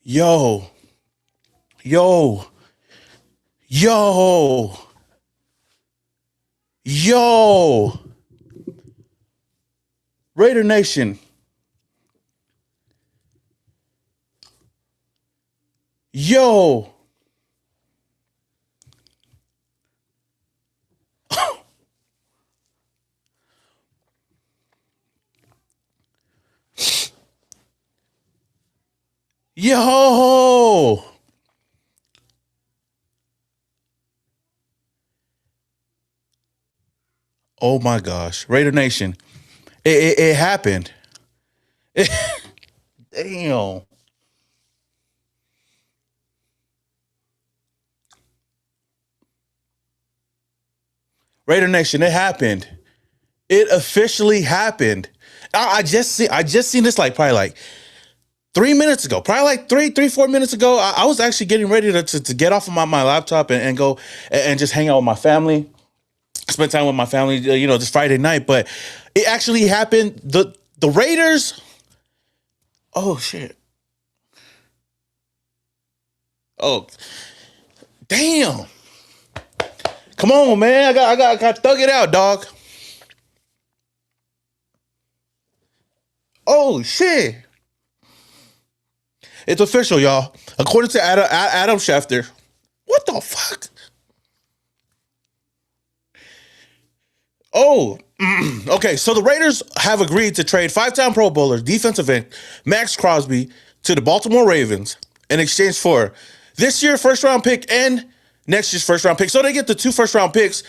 Yo, yo, yo, yo, Raider Nation, yo, yo. Oh my gosh, Raider Nation, it happened. Damn. Raider Nation, it happened. It officially happened. I just seen this like probably like 3 minutes ago, probably like 4 minutes ago. I was actually getting ready to get off of my laptop and go and just hang out with my family, spend time with my family, this Friday night. But it actually happened. The Raiders. Oh shit. Oh damn. Come on, man. I got to thug it out, dog. Oh shit. It's official, y'all. According to Adam Schefter. What the fuck? Oh, okay. So the Raiders have agreed to trade five-time Pro Bowler, defensive end Maxx Crosby to the Baltimore Ravens in exchange for this year's first round pick and next year's first round pick. So they get the two first round picks.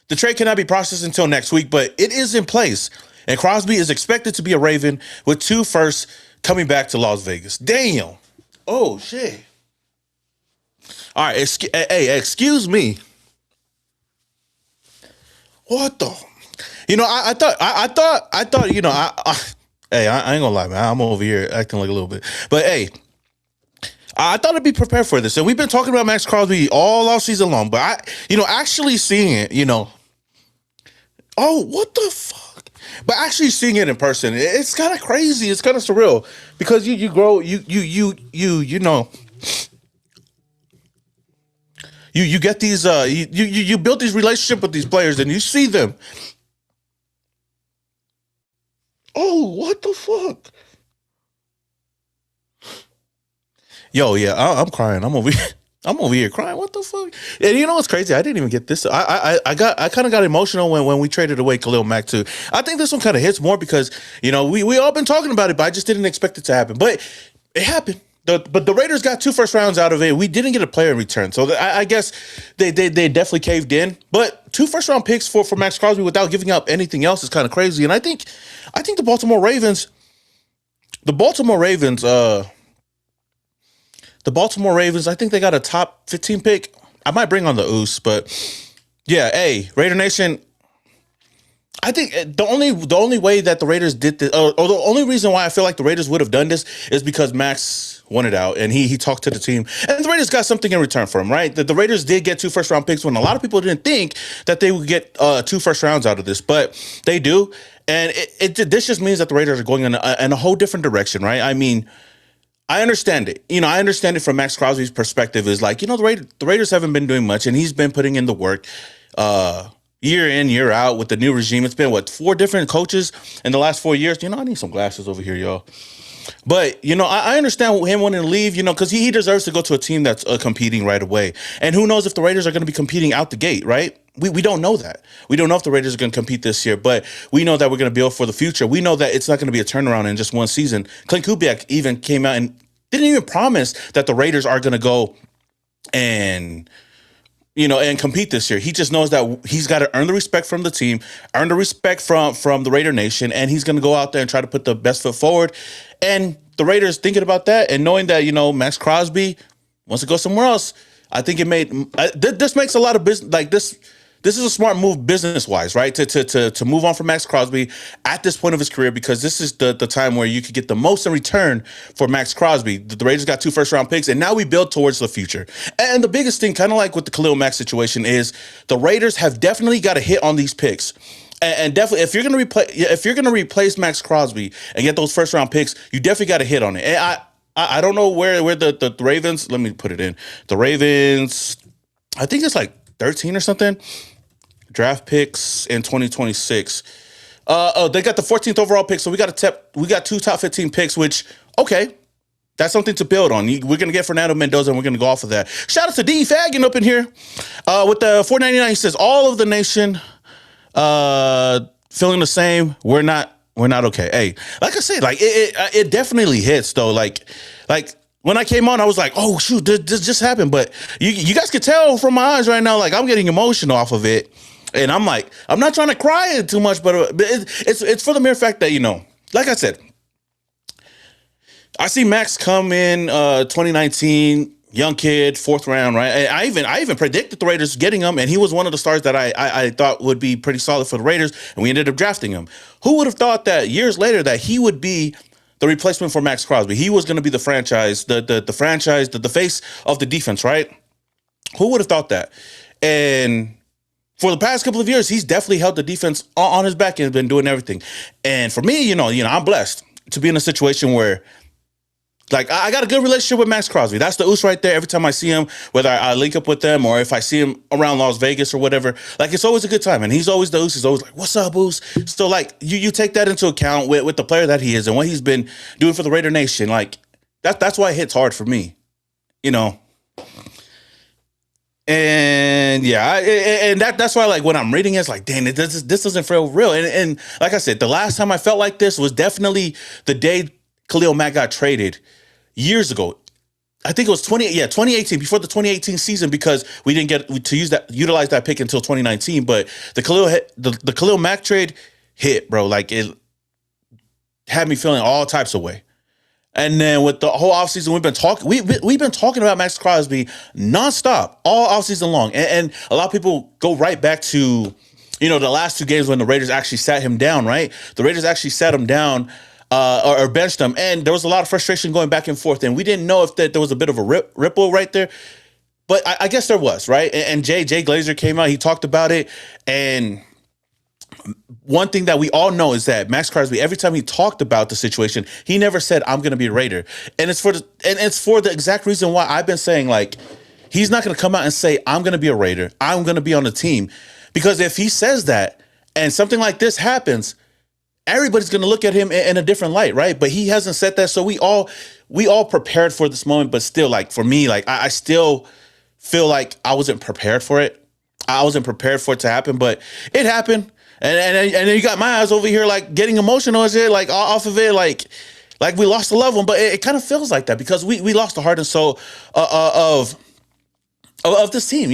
The trade cannot be processed until next week, but it is in place. And Crosby is expected to be a Raven with two firsts coming back to Las Vegas. Damn. Oh shit. All right. Hey, excuse me. What the? I thought. Hey, I ain't gonna lie, man. I'm over here acting like a little bit, but hey, I thought I'd be prepared for this, and we've been talking about Maxx Crosby all off season long. But actually seeing it, oh, what the fuck? But actually seeing it in person, it's kind of crazy. It's kind of surreal because you grow, you get these, you build these relationship with these players, and you see them. Oh, what the fuck? Yo, yeah, I'm crying. I'm over here. I'm over here crying. What the fuck? And you know what's crazy? I didn't even get this. I kind of got emotional when we traded away Khalil Mack too. I think this one kind of hits more because we all been talking about it, but I just didn't expect it to happen. But it happened. But the Raiders got two first rounds out of it. We didn't get a player in return, so I guess they definitely caved in. But two first round picks for Maxx Crosby without giving up anything else is kind of crazy. And I think the Baltimore Ravens, I think they got a top 15 pick. I might bring on the Oos, but yeah, hey, Raider Nation. I think the only way that the Raiders did this, or the only reason why I feel like the Raiders would have done this is because Max wanted out and he talked to the team and the Raiders got something in return for him, right? The Raiders did get two first round picks when a lot of people didn't think that they would get two first rounds out of this, but they do, and this just means that the Raiders are going in a whole different direction, right? I mean, I understand it. I understand it from Maxx Crosby's perspective. Is like, the Raiders haven't been doing much, and he's been putting in the work, year in, year out with the new regime. It's been what, four different coaches in the last 4 years. I need some glasses over here, y'all. But I understand him wanting to leave. Because he deserves to go to a team that's competing right away. And who knows if the Raiders are going to be competing out the gate, right? We don't know that. We don't know if the Raiders are going to compete this year, but we know that we're going to build for the future. We know that it's not going to be a turnaround in just one season. Clint Kubiak even came out and didn't even promise that the Raiders are going to go and and compete this year. He just knows that he's got to earn the respect from the team, earn the respect from the Raider Nation, and he's going to go out there and try to put the best foot forward. And the Raiders thinking about that and knowing that Maxx Crosby wants to go somewhere else. I think it made this makes a lot of business like this. This is a smart move business wise, right? To move on from Maxx Crosby at this point of his career, because this is the time where you could get the most in return for Maxx Crosby. The Raiders got two first round picks, and now we build towards the future. And the biggest thing, kind of like with the Khalil Mack situation, is the Raiders have definitely got to hit on these picks. And definitely, if you're gonna replace Maxx Crosby and get those first round picks, you definitely got to hit on it. And I don't know where the Ravens. Let me put it in. The Ravens. I think it's like 13 or something. Draft picks in 2026. Oh, they got the 14th overall pick, so we got two top 15 picks, which okay, that's something to build on. We're gonna get Fernando Mendoza, and we're gonna go off of that. Shout out to D Fagan up in here with the 499. He says all of the nation feeling the same. We're not okay. Hey, like I said, like it definitely hits though. Like when I came on, I was like, oh shoot, this just happened. But you guys could tell from my eyes right now, like I'm getting emotional off of it. And I'm like, I'm not trying to cry too much, but it's for the mere fact that, like I said, I see Maxx come in 2019, young kid, fourth round, right? I even predicted the Raiders getting him, and he was one of the stars that I thought would be pretty solid for the Raiders, and we ended up drafting him. Who would have thought that years later that he would be the replacement for Maxx Crosby? He was going to be the franchise, the franchise, the face of the defense, right? Who would have thought that? And for the past couple of years, he's definitely held the defense on his back and has been doing everything. And for me, I'm blessed to be in a situation where, like, I got a good relationship with Maxx Crosby. That's the oos right there. Every time I see him, whether I link up with them or if I see him around Las Vegas or whatever, like, it's always a good time. And he's always the oos. He's always like, what's up, oos? So, like, you take that into account with the player that he is and what he's been doing for the Raider Nation. Like, that's why it hits hard for me, And yeah, and that's why, like, when I'm reading it, it's like, dang, this doesn't feel real. And like I said, the last time I felt like this was definitely the day Khalil Mack got traded years ago. I think it was 2018, before the 2018 season, because we didn't get to utilize that pick until 2019. But the Khalil Mack trade hit, bro. Like, it had me feeling all types of way. And then with the whole offseason, we've been talking about Maxx Crosby nonstop all offseason long. And a lot of people go right back to, the last two games when the Raiders actually sat him down, right? The Raiders actually sat him down or benched him. And there was a lot of frustration going back and forth. And we didn't know if there was a bit of a ripple right there. But I guess there was, right? And Jay Glazer came out. He talked about it. And one thing that we all know is that Maxx Crosby, every time he talked about the situation, he never said, I'm going to be a Raider. And it's for the exact reason why I've been saying, like, he's not going to come out and say, I'm going to be a Raider. I'm going to be on the team. Because if he says that and something like this happens, everybody's going to look at him in a different light, right? But he hasn't said that. So we all prepared for this moment. But still, like, for me, like, I still feel like I wasn't prepared for it. I wasn't prepared for it to happen, but it happened. And then you got my eyes over here, like, getting emotional as it, like, off of it, like we lost a loved one. But it kind of feels like that because we lost the heart and soul of this team.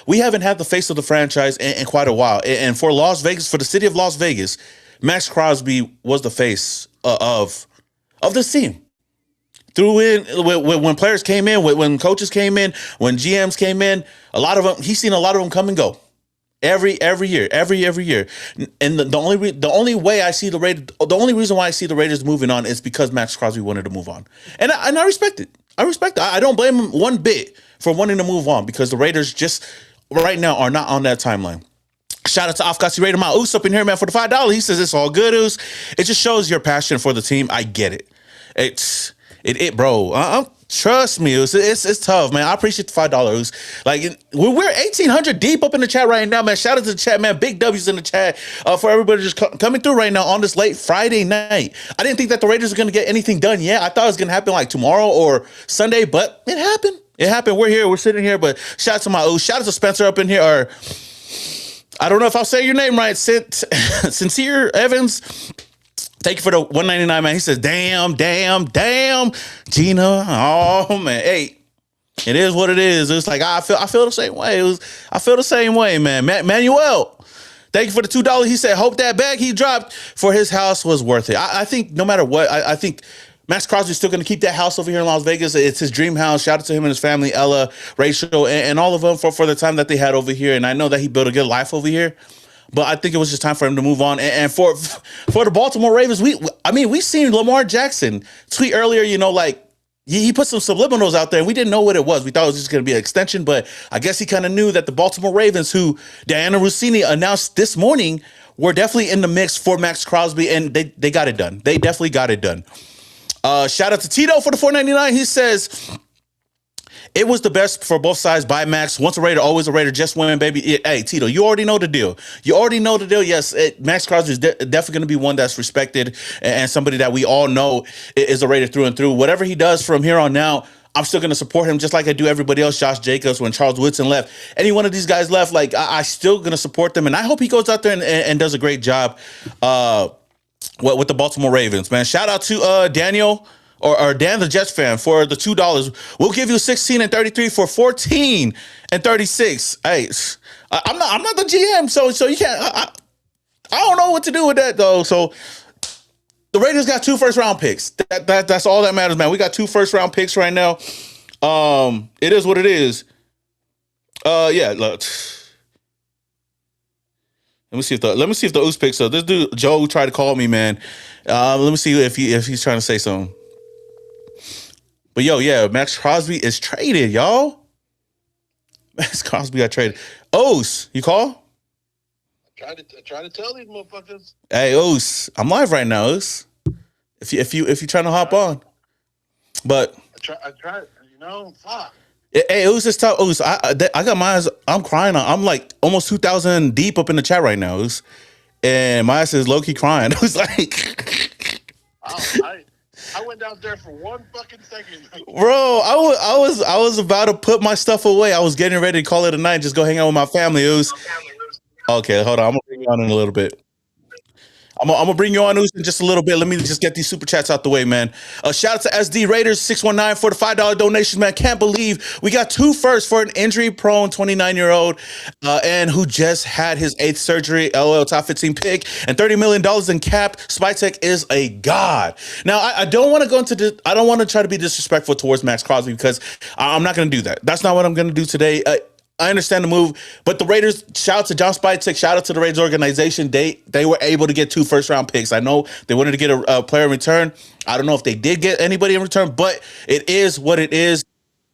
We haven't had the face of the franchise in quite a while. And for Las Vegas, for the city of Las Vegas, Maxx Crosby was the face of this team. When players came in, when coaches came in, when GMs came in, he's seen a lot of them come and go. Every year. And the only reason why I see the Raiders moving on is because Maxx Crosby wanted to move on. And I respect it. I don't blame him one bit for wanting to move on because the Raiders just right now are not on that timeline. Shout out to Afkasi Raider, my Oos up in here, man, for the $5. He says it's all good, Oos. It just shows your passion for the team. I get it. Bro. Trust me, it's tough, man. I appreciate the $5. Like, we're 1,800 deep up in the chat right now, man. Shout out to the chat, man. Big W's in the chat for everybody just coming through right now on this late Friday night. I didn't think that the Raiders were going to get anything done yet. I thought it was going to happen like tomorrow or Sunday, but it happened. It happened. We're here. We're sitting here. But shout out to my O's. Shout out to Spencer up in here. Or I don't know if I'll say your name right. Sincere Evans. Thank you for the $1.99, man. He says, damn, Gina. Oh, man. Hey, it is what it is. It's like, I feel the same way. I feel the same way, man. Manuel, thank you for the $2. He said, hope that bag he dropped for his house was worth it. I think no matter what, I think Maxx Crosby is still going to keep that house over here in Las Vegas. It's his dream house. Shout out to him and his family, Ella, Rachel, and all of them for the time that they had over here. And I know that he built a good life over here. But I think it was just time for him to move on. And for the Baltimore Ravens, we seen Lamar Jackson tweet earlier, like he put some subliminals out there and we didn't know what it was. We thought it was just going to be an extension, but I guess he kind of knew that the Baltimore Ravens, who Diana Rossini announced this morning, were definitely in the mix for Maxx Crosby, and they got it done. They definitely got it done. Shout out to Tito for the 4.99. He says it was the best for both sides by Max. Once a Raider, always a Raider. Just win, baby. Hey, Tito, you already know the deal. You already know the deal. Yes, Maxx Crosby is definitely going to be one that's respected and somebody that we all know is a Raider through and through. Whatever he does from here on out, I'm still going to support him just like I do everybody else. Josh Jacobs, when Charles Woodson left, any one of these guys left, like I still going to support them. And I hope he goes out there and does a great job with the Baltimore Ravens, man. Shout out to Daniel or Dan the Jets fan for the $2. We'll give you 16 and 33 for 14 and 36. Hey, I'm not the GM, so you can't. I don't know what to do with that though. So the Raiders got 2 first-round picks. That's all that matters, man. We got 2 first-round picks right now. It is what it is. Yeah. Look. Let me see if the Oos picks up. This dude Joe tried to call me, man. Let me see if he's trying to say something. But yeah, Maxx Crosby is traded, y'all. Maxx Crosby got traded. Oos, you call? I try to tell these motherfuckers. Hey, Oos, I'm live right now, Oos. If you trying to hop on, but I try. Fuck. Hey, Oos, it's tough. Oos, I got my eyes. I'm crying. I'm like almost 2,000 deep up in the chat right now, Oos, and my ass is low key crying. I was like, I went down there for 1 fucking second. Bro, I was about to put my stuff away. I was getting ready to call it a night, just go hang out with my family. Oos. Okay, hold on. I'm gonna bring you on in a little bit. I'm gonna bring you on in just a little bit. Let me just get these super chats out the way, man. Shout out to SD Raiders 619 for the $5 donation, man. Can't believe we got 2 firsts for an injury-prone 29-year-old and who just had his 8th surgery. LOL top 15 pick and $30 million in cap. Spytech is a god. Now I don't want to go into this. I don't want to try to be disrespectful towards Maxx Crosby because I'm not gonna do that. That's not what I'm gonna do today. I understand the move, but the Raiders, shout out to John Spytek, shout out to the Raiders organization. They were able to get 2 first-round picks. I know they wanted to get a player in return. I don't know if they did get anybody in return, but it is what it is.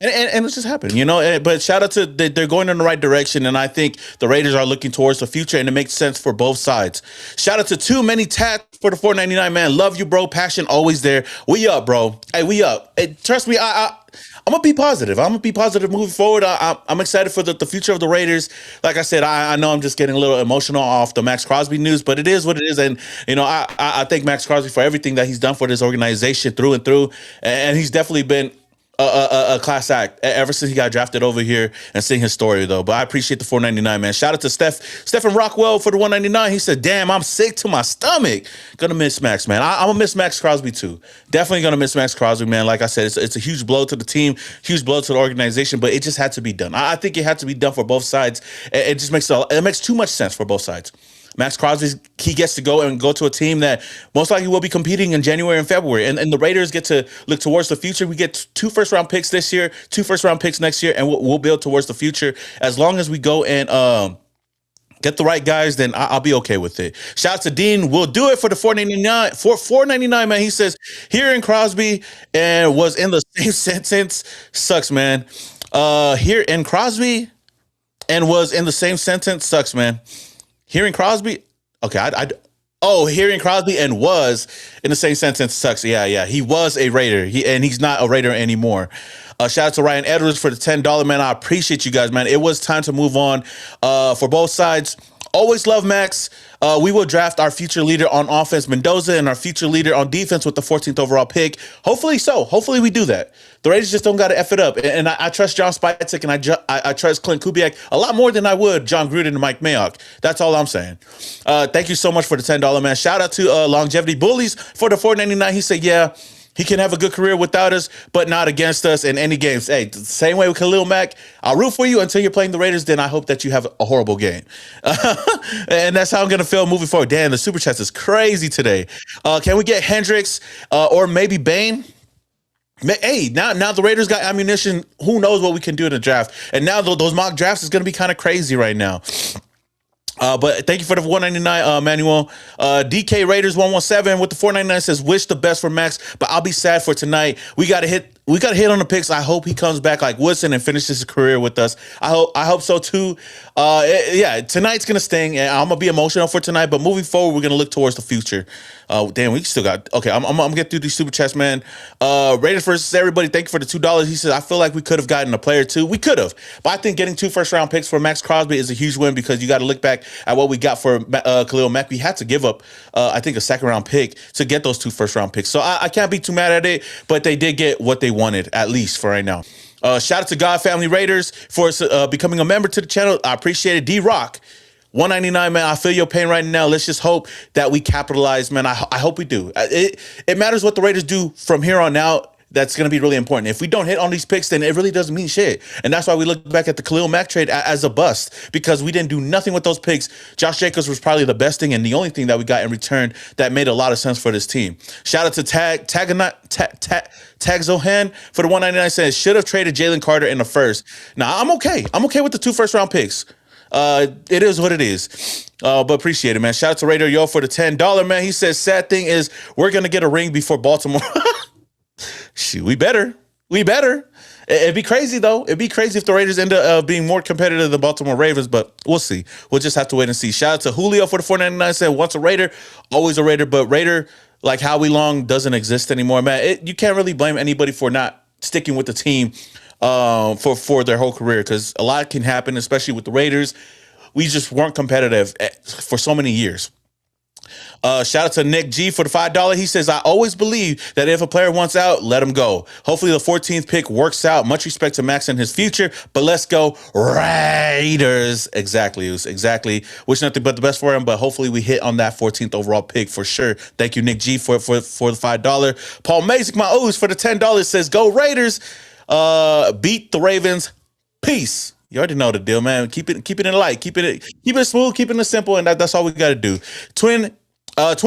And it's just happened, But shout out to they're going in the right direction, and I think the Raiders are looking towards the future, and it makes sense for both sides. Shout out to Too Many Tats for the $4.99, man. Love you, bro. Passion always there. We up, bro. Hey, we up. Hey, trust me, I'm gonna be positive. I'm gonna be positive moving forward. I'm excited for the future of the Raiders. Like I said, I know I'm just getting a little emotional off the Maxx Crosby news, but it is what it is. And I thank Maxx Crosby for everything that he's done for this organization through and through. And he's definitely been a class act ever since he got drafted over here and seeing his story though. But I appreciate the $4.99, man. Shout out to Stephen Rockwell for the $1.99. He said, "Damn, I'm sick to my stomach. Gonna miss Max, man. I'm gonna miss Maxx Crosby too. Definitely gonna miss Maxx Crosby, man. Like I said, it's a huge blow to the team, huge blow to the organization, but it just had to be done. I think it had to be done for both sides. It just makes too much sense for both sides. Maxx Crosby, he gets to go to a team that most likely will be competing in January and February. And the Raiders get to look towards the future. We get 2 first-round picks this year, 2 first-round picks next year, and we'll build towards the future. As long as we go and get the right guys, then I'll be okay with it. Shout out to Dean. We'll do it for the $4.99. For $4.99, man. He says, hearing Crosby and was in the same sentence sucks, man. Here in Crosby and was in the same sentence sucks, man. Hearing Crosby, okay, hearing Crosby and was in the same sentence sucks. Yeah, he was a Raider, he's not a Raider anymore. Shout out to Ryan Edwards for the $10, man. I appreciate you guys, man. It was time to move on for both sides. Always love Max. We will draft our future leader on offense, Mendoza, and our future leader on defense with the 14th overall pick. Hopefully so. Hopefully we do that. The Raiders just don't got to F it up. And I trust John Spytek and I trust Clint Kubiak a lot more than I would John Gruden and Mike Mayock. That's all I'm saying. Thank you so much for the $10, man. Shout out to Longevity Bullies for the $4.99. He said, yeah, he can have a good career without us, but not against us in any games. Hey, same way with Khalil Mack. I'll root for you until you're playing the Raiders. Then I hope that you have a horrible game. And that's how I'm going to feel moving forward. Damn, the Super Chats is crazy today. Can we get Hendricks or maybe Bain? Hey, now the Raiders got ammunition. Who knows what we can do in the draft? And now those mock drafts is going to be kind of crazy right now. But thank you for the $1.99, Manuel. DK Raiders 117 with the $4.99 says, wish the best for Max, but I'll be sad for tonight. We gotta hit we got to hit on the picks. I hope he comes back like Woodson and finishes his career with us. I hope so too. Yeah, tonight's gonna sting, and I'm gonna be emotional for tonight. But moving forward, we're gonna look towards the future. Damn, we still got okay. I'm gonna get through these super chats, man. Raiders versus everybody. Thank you for the $2. He says I feel like we could have gotten a player too. We could have, but I think getting 2 first-round picks for Maxx Crosby is a huge win because you got to look back at what we got for Khalil Mack. We had to give up, I think, a second-round pick to get those 2 first-round picks. So I can't be too mad at it, but they did get what they wanted at least for right now. Shout out to God Family Raiders for becoming a member to the channel. I appreciate it. D-Rock. $1.99, man. I feel your pain right now. Let's just hope that we capitalize, man. I hope we do. It matters what the Raiders do from here on out. That's going to be really important. If we don't hit on these picks, then it really doesn't mean shit. And that's why we look back at the Khalil Mack trade as a bust, because we didn't do nothing with those picks. Josh Jacobs was probably the best thing and the only thing that we got in return that made a lot of sense for this team. Shout out to Tag Zohan for the $1.99. Says should have traded Jalen Carter in the first. Now I'm okay. I'm okay with the 2 first-round picks. It is what it is. But appreciate it, man. Shout out to Raider Yo for the $10, man. He says sad thing is we're gonna get a ring before Baltimore. Shoot, we better. It'd be crazy though. It'd be crazy if the Raiders end up being more competitive than Baltimore Ravens, but we'll see. We'll just have to wait and see. Shout out to Julio for the $4.99. Said once a Raider, always a Raider. But Raider like Howie Long doesn't exist anymore, man. You can't really blame anybody for not sticking with the team for their whole career, because a lot can happen, especially with the Raiders. We just weren't competitive for so many years. Shout out to Nick G for the $5. He says, I always believe that if a player wants out, let him go. Hopefully the 14th pick works out. Much respect to Max and his future, but let's go Raiders. Exactly. It was exactly. Wish nothing but the best for him, but hopefully we hit on that 14th overall pick for sure. Thank you, Nick G, for the $5. Paul Mazik, my O's, for the $10 says, go Raiders. Beat the Ravens. Peace. You already know the deal, man. Keep it in light. Keep it smooth. Keep it simple, and that's all we got to do. Twin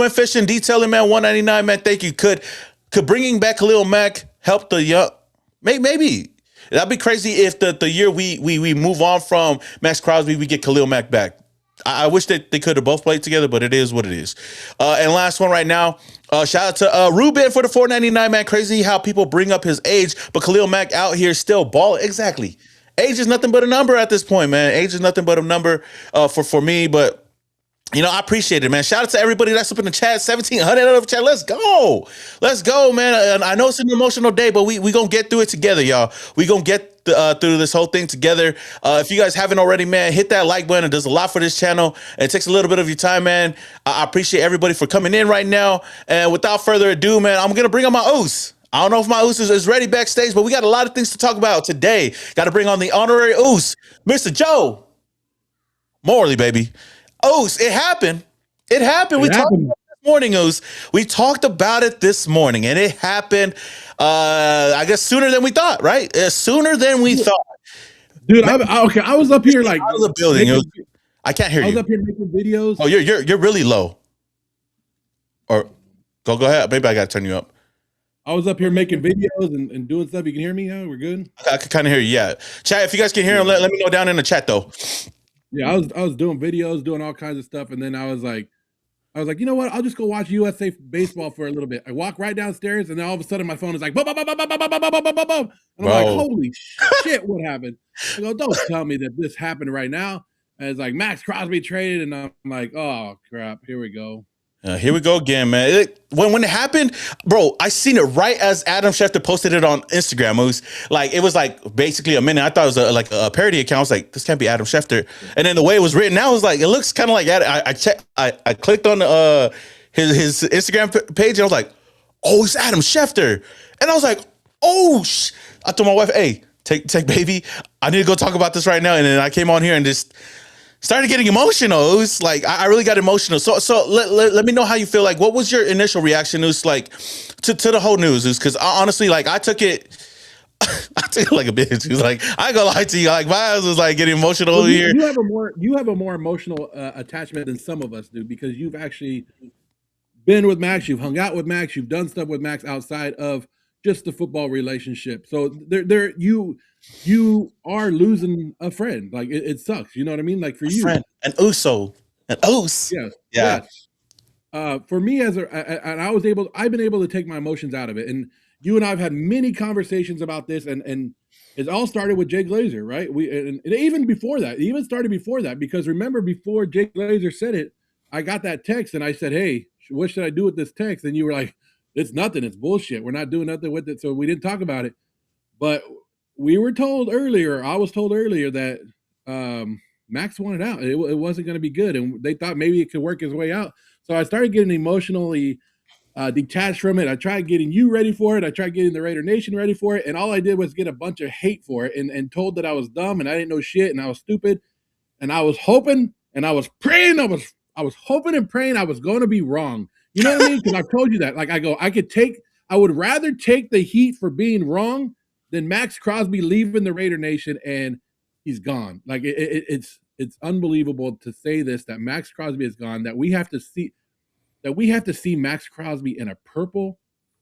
Fishing Detailing, man. $1.99, man. Thank you. Could bringing back Khalil Mack help the young? Maybe. That'd be crazy if the year we move on from Maxx Crosby, we get Khalil Mack back. I wish that they could have both played together, but it is what it is. And last one right now. Shout out to Ruben for the $4.99, man. Crazy how people bring up his age, but Khalil Mack out here still balling. Exactly. Age is nothing but a number at this point, man. Age is nothing but a number for me, but I appreciate it, man. Shout out to everybody that's up in the chat. 1,700 out of the chat. Let's go, man. I know it's an emotional day, but we gonna get through it together, y'all. We gonna get through this whole thing together. If you guys haven't already, man, hit that like button. It does a lot for this channel. It takes a little bit of your time, man. I appreciate everybody for coming in right now. And without further ado, man, I'm gonna bring on my Oos. I don't know if my Oos is ready backstage, but we got a lot of things to talk about today. Got to bring on the honorary Oos, Mr. Joe Moley, baby. Oos, it happened. We talked about it this morning, Oos. We talked about it this morning, and it happened, I guess, sooner than we thought, right? Sooner than we thought. Dude, I was up here like out of the building. I can't hear you. I was up here making videos. Oh, you're really low. Or go ahead. Maybe I got to turn you up. I was up here making videos and doing stuff. You can hear me now? We're good? I can kind of hear you, yeah. Chat, if you guys can hear him, let me know down in the chat, though. Yeah, I was doing videos, doing all kinds of stuff, and then I was like, you know what? I'll just go watch USA baseball for a little bit. I walk right downstairs, and then all of a sudden my phone is like, boom, boom, boom, boom, boom, boom, boom, boom, boom, boom. And I'm like, holy shit, what happened? I go, don't tell me that this happened right now. And it's like Maxx Crosby traded, and I'm like, oh, crap, here we go. Here we go again, man. When it happened, bro, I seen it right as Adam Schefter posted it on Instagram. It was like basically a minute. I thought it was like a parody account. I was like, this can't be Adam Schefter. And then the way it was written, I was like, it looks kind of like Adam. I clicked on his Instagram page, and I was like, oh, it's Adam Schefter. And I was like, oh, I told my wife, hey, take baby. I need to go talk about this right now. And then I came on here and just started getting emotional. It was like I really got emotional. So let me know how you feel. Like, what was your initial reaction? It was like to the whole news. Because honestly, like I took it like a bitch. It was like, I ain't gonna lie to you. Like my eyes was like getting emotional over here. You have a more emotional attachment than some of us do, because you've actually been with Maxx, you've hung out with Maxx, you've done stuff with Maxx outside of just the football relationship. So you are losing a friend. Like it sucks. You know what I mean? Like for you, friend, an Uso, an Os. Yes. Yeah. Yes. For me, I've been able to take my emotions out of it. And you and I have had many conversations about this, and it all started with Jay Glazer, right? And even before that, it even started before that, because remember, before Jay Glazer said it, I got that text and I said, "Hey, what should I do with this text?" And you were like, "It's nothing. It's bullshit. We're not doing nothing with it." So we didn't talk about it. But we were told earlier, I was told earlier that Max wanted out. It wasn't going to be good, and they thought maybe it could work his way out. So I started getting emotionally detached from it. I tried getting you ready for it. I tried getting the Raider Nation ready for it, and all I did was get a bunch of hate for it, and told that I was dumb and I didn't know shit and I was stupid. And I was hoping and I was praying. I was hoping and praying I was going to be wrong. You know what I mean? Because I told you that. Like I would rather take the heat for being wrong than Maxx Crosby leaving the Raider Nation and he's gone. Like it's unbelievable to say this, that Maxx Crosby is gone, that we have to see Maxx Crosby in a purple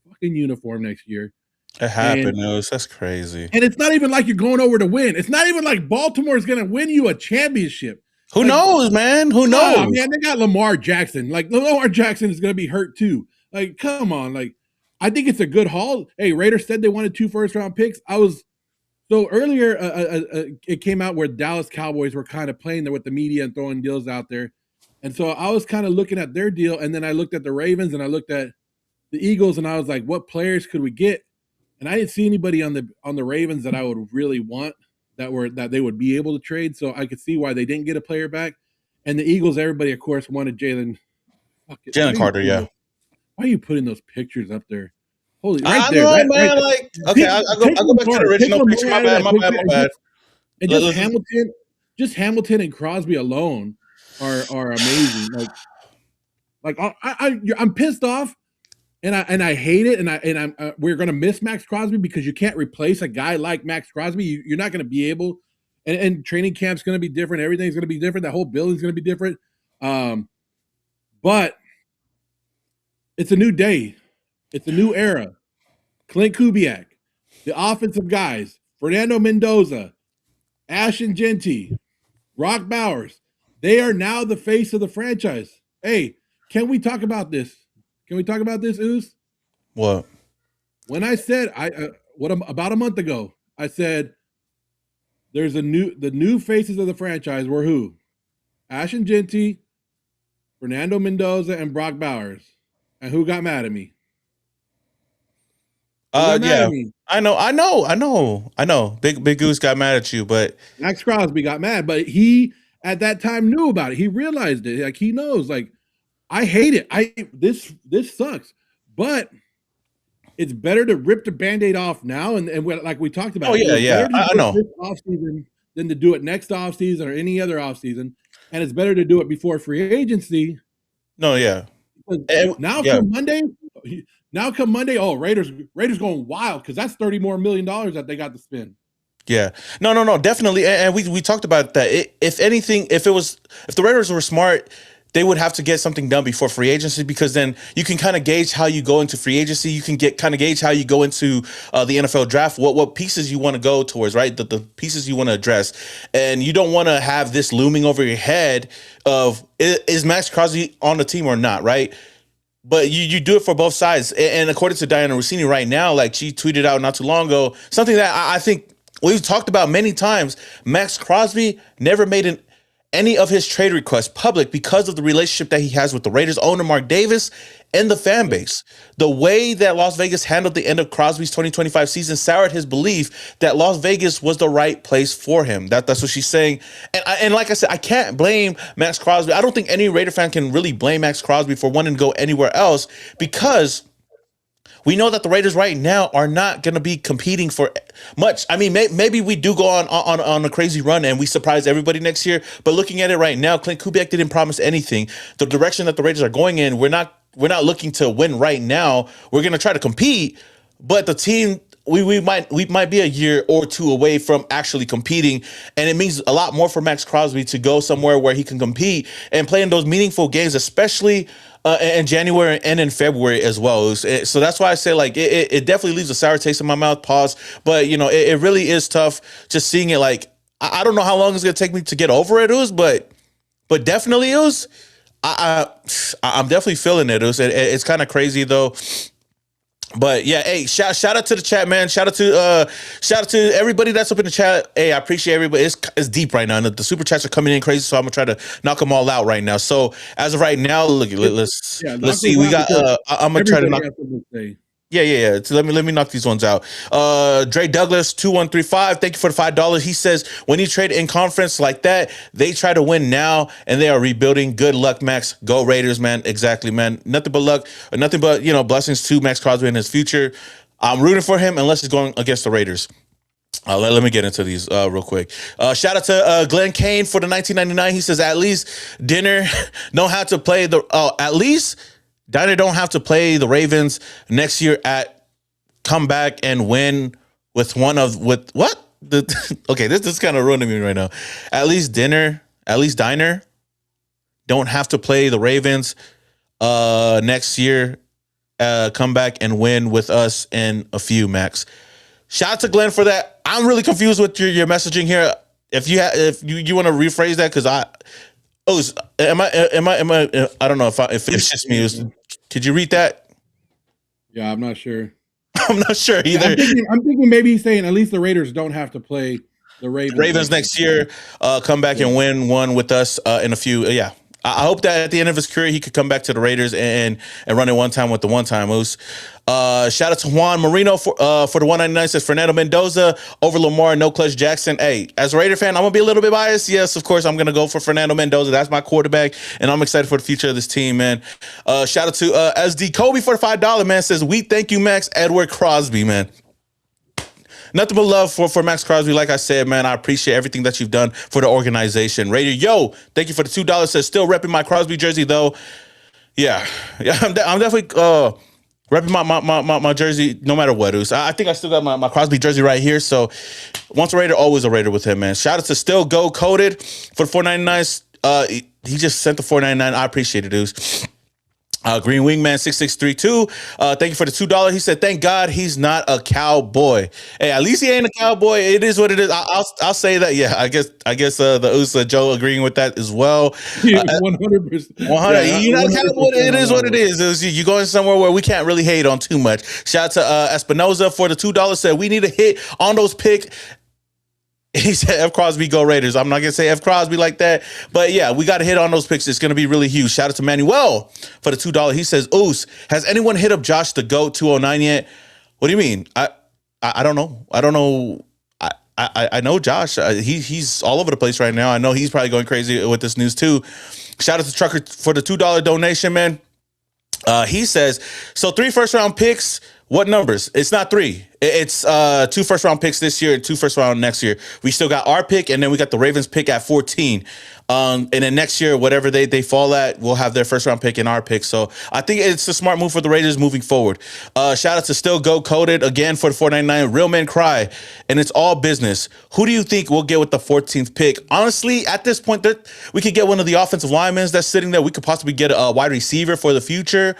fucking uniform next year. It happened. That's crazy. And it's not even like you're going over to win. It's not even like Baltimore is going to win you a championship. Who knows, man? Who knows? Oh, man, they got Lamar Jackson. Like, Lamar Jackson is going to be hurt too. Like, come on. Like, I think it's a good haul. Hey, Raiders said they wanted 2 first-round picks. So earlier, it came out where Dallas Cowboys were kind of playing there with the media and throwing deals out there. And so I was kind of looking at their deal, and then I looked at the Ravens and I looked at the Eagles, and I was like, what players could we get? And I didn't see anybody on the Ravens that I would really want that they would be able to trade. So I could see why they didn't get a player back. And the Eagles, everybody, of course, wanted Jalen Carter, yeah. Why are you putting those pictures up there? Holy, right there, know, man. Right, like, okay, I go back to the original picture. My bad. And just Hamilton and Crosby alone are amazing. Like I'm pissed off. And I hate it, and we're gonna miss Maxx Crosby because you can't replace a guy like Maxx Crosby. You're not gonna be able, and training camp's gonna be different. Everything's gonna be different. That whole building's gonna be different. But it's a new day. It's a new era. Clint Kubiak, the offensive guys, Fernando Mendoza, Ashton Genty, Brock Bowers. They are now the face of the franchise. Hey, can we talk about this? Can we talk about this, Oos? What? When I said about a month ago, I said the new faces of the franchise were who? Ashton Genty, Fernando Mendoza, and Brock Bowers. And who got mad at me? Yeah. I know. Big Goose got mad at you, but Maxx Crosby got mad, but he at that time knew about it. He realized it. Like, he knows, like, I hate it. This sucks, but it's better to rip the Band-Aid off now, and like we talked about. Oh yeah. I know. This offseason than to do it next offseason or any other offseason, and it's better to do it before free agency. No, yeah. Come Monday, oh, Raiders going wild because that's $30 more million that they got to spend. Yeah, no, definitely, and we talked about that. If anything, if the Raiders were smart, they would have to get something done before free agency, because then you can kind of gauge how you go into free agency. You can gauge how you go into the NFL draft, what pieces you want to go towards, right? The pieces you want to address. And you don't want to have this looming over your head of, is Maxx Crosby on the team or not, right? But you do it for both sides. And according to Diana Rossini right now, like, she tweeted out not too long ago, something that I think we've talked about many times. Maxx Crosby never made any of his trade requests public because of the relationship that he has with the Raiders owner, Mark Davis, and the fan base. The way that Las Vegas handled the end of Crosby's 2025 season soured his belief that Las Vegas was the right place for him. That's what she's saying. And like I said, I can't blame Maxx Crosby. I don't think any Raider fan can really blame Maxx Crosby for wanting to go anywhere else, because we know that the Raiders right now are not going to be competing for much. I mean, maybe we do go on a crazy run and we surprise everybody next year. But looking at it right now, Clint Kubiak didn't promise anything. The direction that the Raiders are going in, we're not looking to win right now. We're going to try to compete, but the team, we might be a year or two away from actually competing, and it means a lot more for Maxx Crosby to go somewhere where he can compete and play in those meaningful games, especially in January and in February as well. So that's why I say, like, it definitely leaves a sour taste in my mouth. Pause. But it really is tough just seeing it. Like, I don't know how long it's gonna take me to get over it, but definitely I'm definitely feeling it. It's kind of crazy though. But yeah, hey, shout out to the chat, man. Shout out to everybody that's up in the chat. Hey, I appreciate everybody. It's deep right now, and the super chats are coming in crazy. So I'm gonna try to knock them all out right now. So as of right now, look, let's knock see. those We out got. because I'm gonna try to knock. everybody has something to say. Yeah. So let me knock these ones out. Dre Douglas 2135. Thank you for the $5. He says when you trade in conference like that, they try to win now and they are rebuilding. Good luck, Max. Go Raiders, man. Exactly, man. Nothing but luck. Nothing but blessings to Maxx Crosby in his future. I'm rooting for him unless he's going against the Raiders. Let me get into these real quick. Shout out to Glenn Kane for the 1999. He says at least dinner don't have to play the. At least. Diner don't have to play the Ravens next year at come back and win with what? Okay, this is kind of ruining me right now. At least Diner don't have to play the Ravens next year. Come back and win with us in a few, Max. Shout out to Glenn for that. I'm really confused with your messaging here. If you want to rephrase that, because am I? I don't know if it's just me. Could you read that? Yeah, I'm not sure. I'm not sure either. I'm thinking maybe he's saying at least the Raiders don't have to play the Ravens next year. Come back and win one with us in a few. Yeah. I hope that at the end of his career he could come back to the Raiders and run it one time with the one-time moose. Shout out to Juan Marino for the 199. Says Fernando Mendoza over Lamar, no Clutch Jackson. Hey, as a Raider fan, I'm gonna be a little bit biased. Yes, of course, I'm gonna go for Fernando Mendoza. That's my quarterback, and I'm excited for the future of this team, man. Shout out to SD Kobe for the $5, man. Says we thank you, Max Edward Crosby, man. Nothing but love for Maxx Crosby. Like I said, man, I appreciate everything that you've done for the organization. Raider, yo, thank you for the $2. Says still repping my Crosby jersey though. Yeah, I'm definitely repping my jersey no matter what. I think I still got my Crosby jersey right here. So once a Raider, always a Raider with him, man. Shout out to Still Go Coded for the $4.99. He just sent the $4.99. I appreciate it, dudes. Green Wingman 6632. Thank you for the $2. He said, "Thank God he's not a cowboy." Hey, at least he ain't a cowboy. It is what it is. I'll say that. Yeah, I guess the USA Joe agreeing with that as well. 100%. 100. You're not a cowboy. It is what it is. You're going somewhere where we can't really hate on too much. Shout out to Espinoza for the $2. Said we need a hit on those picks. He said F. Crosby, go Raiders. I'm not going to say F. Crosby like that. But yeah, we got to hit on those picks. It's going to be really huge. Shout out to Manuel for the $2. He says, Oos, has anyone hit up Josh the GOAT 209 yet? What do you mean? I don't know. I don't know. I know Josh. He's all over the place right now. I know he's probably going crazy with this news too. Shout out to Trucker for the $2 donation, man. He says, so 3 first-round picks. What numbers? It's not 3. It's 2 first-round picks this year and 2 first-round next year. We still got our pick, and then we got the Ravens pick at 14. And then next year, whatever they fall at, we'll have their first-round pick and our pick. So I think it's a smart move for the Raiders moving forward. Shout out to Still Go Coded again for the $4.99. Real men cry, and it's all business. Who do you think we'll get with the 14th pick? Honestly, at this point, we could get one of the offensive linemen that's sitting there. We could possibly get a wide receiver for the future.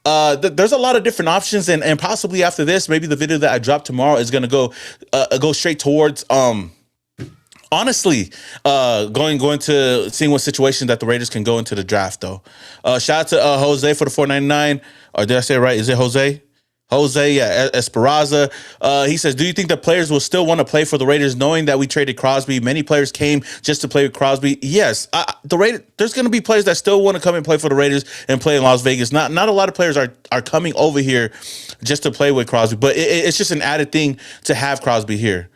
There's a lot of different options, and possibly after this, maybe the video that I drop tomorrow is gonna go straight towards honestly going to seeing what situation that the Raiders can go into the draft though. Shout out to Jose for the $4.99. Or did I say it right? Is it Jose? Yeah, Esperanza. He says, do you think the players will still want to play for the Raiders knowing that we traded Crosby? Many players came just to play with Crosby. Yes, there's going to be players that still want to come and play for the Raiders and play in Las Vegas. Not a lot of players are coming over here just to play with Crosby, but it's just an added thing to have Crosby here.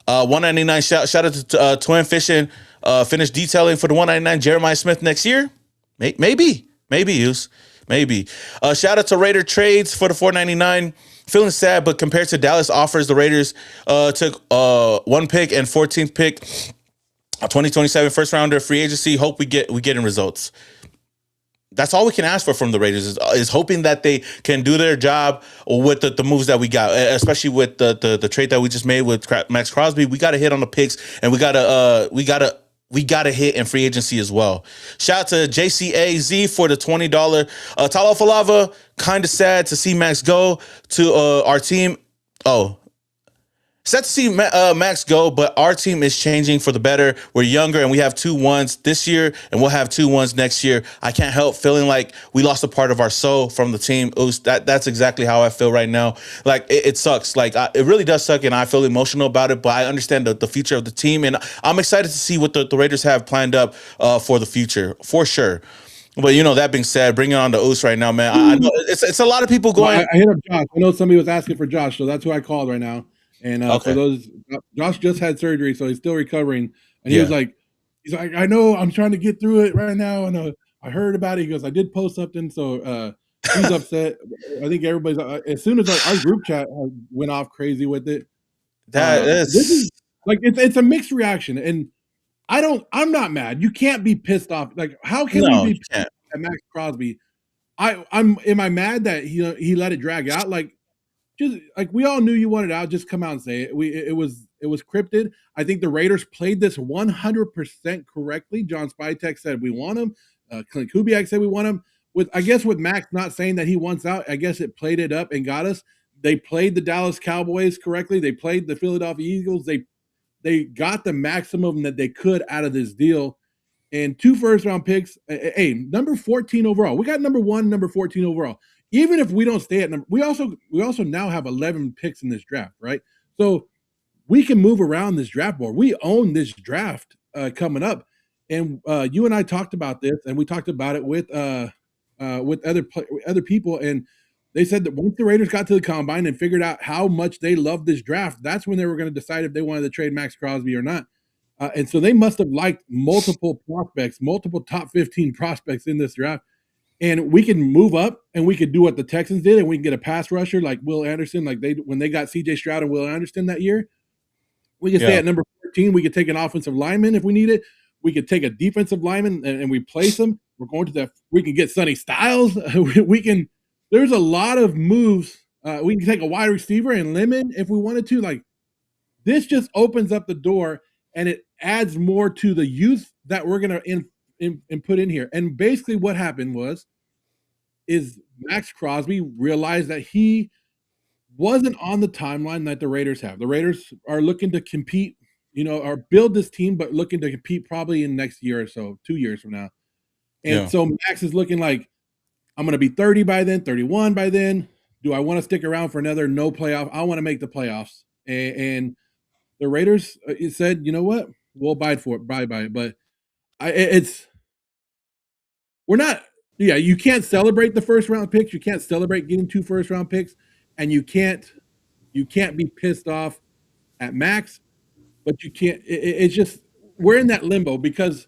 199. Shout out to Twin Fishing. Finish detailing for the 199. Jeremiah Smith next year. Maybe use. Maybe. Shout out to Raider Trades for the $4.99. Feeling sad, but compared to Dallas offers, the Raiders took 1 pick and 14th pick, 2027 first rounder, free agency. Hope we get in results. That's all we can ask for from the Raiders is hoping that they can do their job with the moves that we got, especially with the trade that we just made with Maxx Crosby. We got to hit on the picks, and we got to hit in free agency as well. Shout out to JCAZ for the $20. Talo Falava, kind of sad to see Max go to our team. Oh, Sad to see Max go, but our team is changing for the better. We're younger and we have 2-1s this year, and we'll have 2-1s next year. I can't help feeling like we lost a part of our soul from the team. That's exactly how I feel right now. Like it sucks. Like it really does suck, and I feel emotional about it. But I understand the future of the team, and I'm excited to see what the Raiders have planned up for the future for sure. But that being said, bringing on the Oos right now, man. I know it's a lot of people Well, going. I hit up Josh. I know somebody was asking for Josh, so that's who I called right now. And for Okay, those, Josh just had surgery, so he's still recovering. And yeah, he's like, I know I'm trying to get through it right now, and I heard about it. He goes, I did post something, so he's upset. I think everybody's as soon as our group chat went off crazy with it. that This is is like it's a mixed reaction, and I'm not mad. You can't be pissed off. Like, how can we no, be you pissed can't. at Maxx Crosby? Am I mad that he let it drag out? Like, just like we all knew you wanted out, just come out and say it. It was cryptid. I think the Raiders played this 100% correctly. John Spytek said we want him. Clint Kubiak said we want him. With Max not saying that he wants out, I guess it played it up and got us. They played the Dallas Cowboys correctly. They played the Philadelphia Eagles. They got the maximum that they could out of this deal. And 2 first-round picks. Hey, number 14 overall. We got number 1, number 14 overall. Even if we don't stay at number, we also now have 11 picks in this draft, right? So we can move around this draft board. We own this draft coming up, and you and I talked about this, and we talked about it with other people, and they said that once the Raiders got to the combine and figured out how much they loved this draft, that's when they were going to decide if they wanted to trade Maxx Crosby or not. And so they must have liked multiple prospects, multiple top 15 prospects in this draft. And we can move up and we could do what the Texans did, and we can get a pass rusher like Will Anderson, like when they got CJ Stroud and Will Anderson that year. We can stay Yeah, at number 14. We could take an offensive lineman if we need it. We could take a defensive lineman and replace him. We're going to that. We can get Sonny Styles. we can. There's a lot of moves. We can take a wide receiver and lemon if we wanted to. Like, this just opens up the door and it adds more to the youth that we're gonna put in here. And basically, what happened is Maxx Crosby realized that he wasn't on the timeline that the Raiders have. The Raiders are looking to compete, or build this team, but looking to compete probably in the next year or so, 2 years from now. And yeah, so Max is looking like, I'm going to be 30 by then, 31 by then. Do I want to stick around for another no playoff? I want to make the playoffs. And the Raiders said, you know what? We'll abide for it, bye bye. But it's we're not. Yeah, you can't celebrate the first round picks. You can't celebrate getting 2 first round picks, and you can't be pissed off at Max. But you can't. It's just we're in that limbo because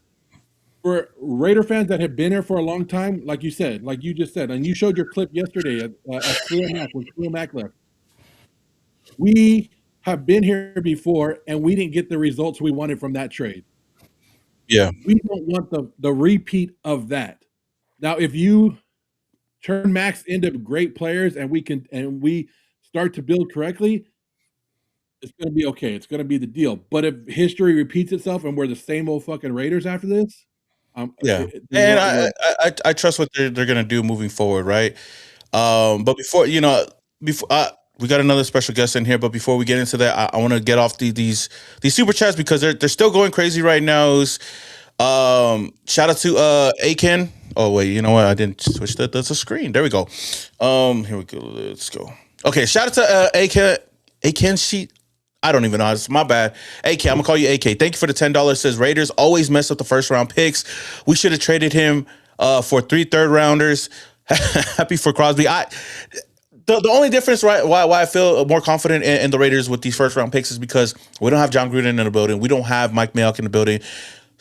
for Raider fans that have been here for a long time, like you said, like you just said, and you showed your clip yesterday at Khalil Mack when Khalil Mack left. We have been here before, and we didn't get the results we wanted from that trade. yeah, We don't want the repeat of that. Now, if you turn Max into great players and we start to build correctly, it's going to be okay. It's going to be the deal. But if history repeats itself and we're the same old fucking Raiders after this, yeah. then And we're I trust what they're gonna do moving forward, right? But before we got another special guest in here, but before we get into that, I want to get off these super chats because they're still going crazy right now. Shout out to Aken. Oh wait, you know what? I didn't switch that's a screen. There we go. Here we go. Let's go. Okay, shout out to Aken Sheet. I don't even know. It's my bad. AK, I'm gonna call you AK. Thank you for the $10. Says Raiders always mess up the first round picks. We should have traded him for 3 third-rounders. Happy for Crosby. The only difference, right? Why I feel more confident in the Raiders with these first round picks is because we don't have John Gruden in the building. We don't have Mike Mayock in the building.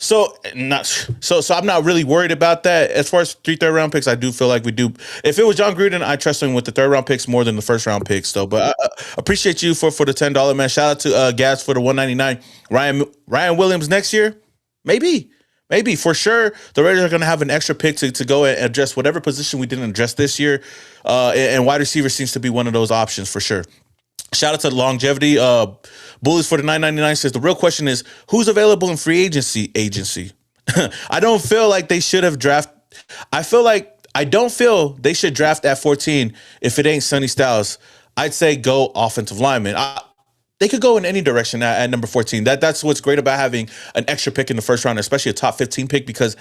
So I'm not really worried about that. As far as 3 third-round picks, I do feel like we do. If it was John Gruden, I trust him with the third-round picks more than the first-round picks, though. But I appreciate you for the $10, man. Shout out to Gas for the $199. Ryan Williams next year, maybe for sure. The Raiders are going to have an extra pick to go and address whatever position we didn't address this year, and wide receiver seems to be one of those options for sure. Shout out to Longevity. Bullies for the $9.99 says the real question is who's available in free agency. I don't feel like they should have drafted. I don't feel they should draft at 14 if it ain't Sonny Styles. I'd say go offensive lineman. they could go in any direction at number 14. That's what's great about having an extra pick in the first round, especially a top 15 pick, because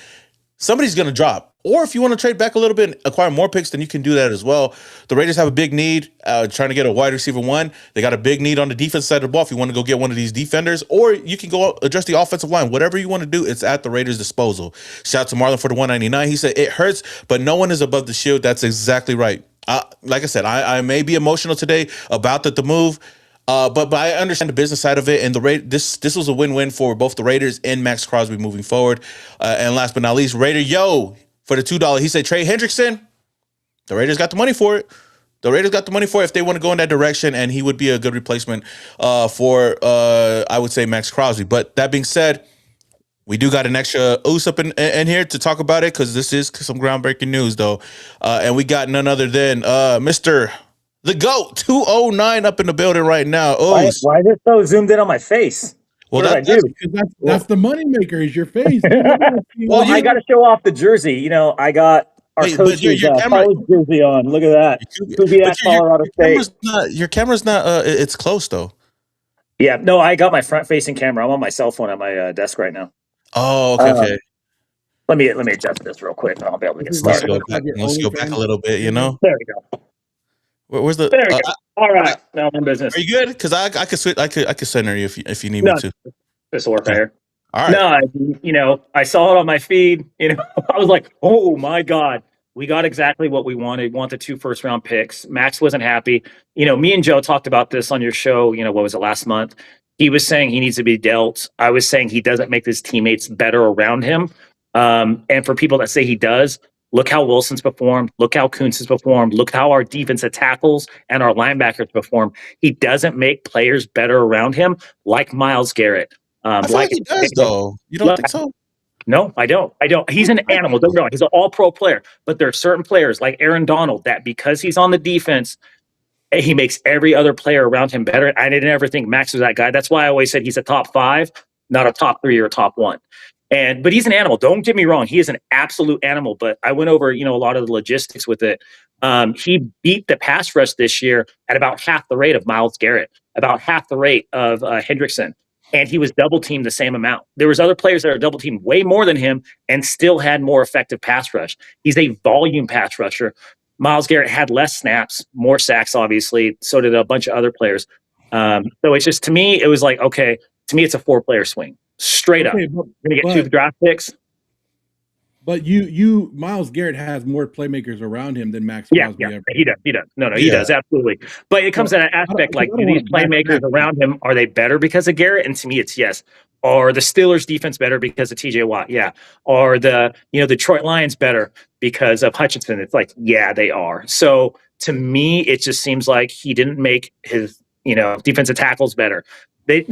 somebody's going to drop. Or if you want to trade back a little bit and acquire more picks, then you can do that as well. The Raiders have a big need, trying to get a wide receiver one. They got a big need on the defense side of the ball if you want to go get one of these defenders. Or you can go address the offensive line. Whatever you want to do, it's at the Raiders' disposal. Shout out to Marlon for the 199. He said, it hurts, but no one is above the shield. That's exactly right. Like I said, I may be emotional today about the move. But I understand the business side of it, and this was a win-win for both the Raiders and Maxx Crosby moving forward. And last but not least, Raider for the $2, he said trade Hendrickson. The Raiders got the money for it. The Raiders got the money for it if they want to go in that direction, and he would be a good replacement for I would say Maxx Crosby. But that being said, we do got an extra oos up in here to talk about it because this is some groundbreaking news, though, and we got none other than Mr. The GOAT 209 up in the building right now. Why is it so zoomed in on my face? Well, that's the moneymaker is your face. Well, I got to show off the jersey. You know, I got our coach's college jersey on. Look at that. Colorado State. Your camera's not. It's close though. Yeah, no, I got my front-facing camera. I'm on my cell phone at my desk right now. Oh, okay. Let me adjust this real quick, and I'll be able to get started. Let's go back a little bit. You know. There we go. Where's the? There we go. All right, now I'm in business. Are you good? Because I could switch. I could center you if you need me to. This will work right here. All right. No, I saw it on my feed. I was like, oh my God, we got exactly what we wanted. We want the 2 first-round picks. Max wasn't happy. Me and Joe talked about this on your show. What was it, last month? He was saying he needs to be dealt. I was saying he doesn't make his teammates better around him. And for people that say he does, look how Wilson's performed. Look how Kuntz has performed. Look how our defensive tackles and our linebackers perform. He doesn't make players better around him like Myles Garrett. I feel like he does, though. You don't think so? No, I don't. He's an animal. Don't get me wrong. He's an all-pro player. But there are certain players like Aaron Donald that because he's on the defense, he makes every other player around him better. I didn't ever think Max was that guy. That's why I always said he's a top 5, not a top 3 or a top 1. But he's an animal. Don't get me wrong. He is an absolute animal. But I went over, a lot of the logistics with it. He beat the pass rush this year at about half the rate of Myles Garrett, about half the rate of Hendrickson. And he was double teamed the same amount. There was other players that are double teamed way more than him and still had more effective pass rush. He's a volume pass rusher. Myles Garrett had less snaps, more sacks, obviously. So did a bunch of other players. So it's just, to me, it was like, okay, to me, it's a 4-player swing. Straight up. We're going to get 2 draft picks. But Myles Garrett has more playmakers around him than Maxx Crosby ever. He does. No, he does, absolutely. But it comes to an aspect like, do these playmakers around him, are they better because of Garrett? And to me, it's yes. Are the Steelers defense better because of TJ Watt? Yeah. Are the Detroit Lions better because of Hutchinson? It's like, yeah, they are. So to me, it just seems like he didn't make his defensive tackles better. They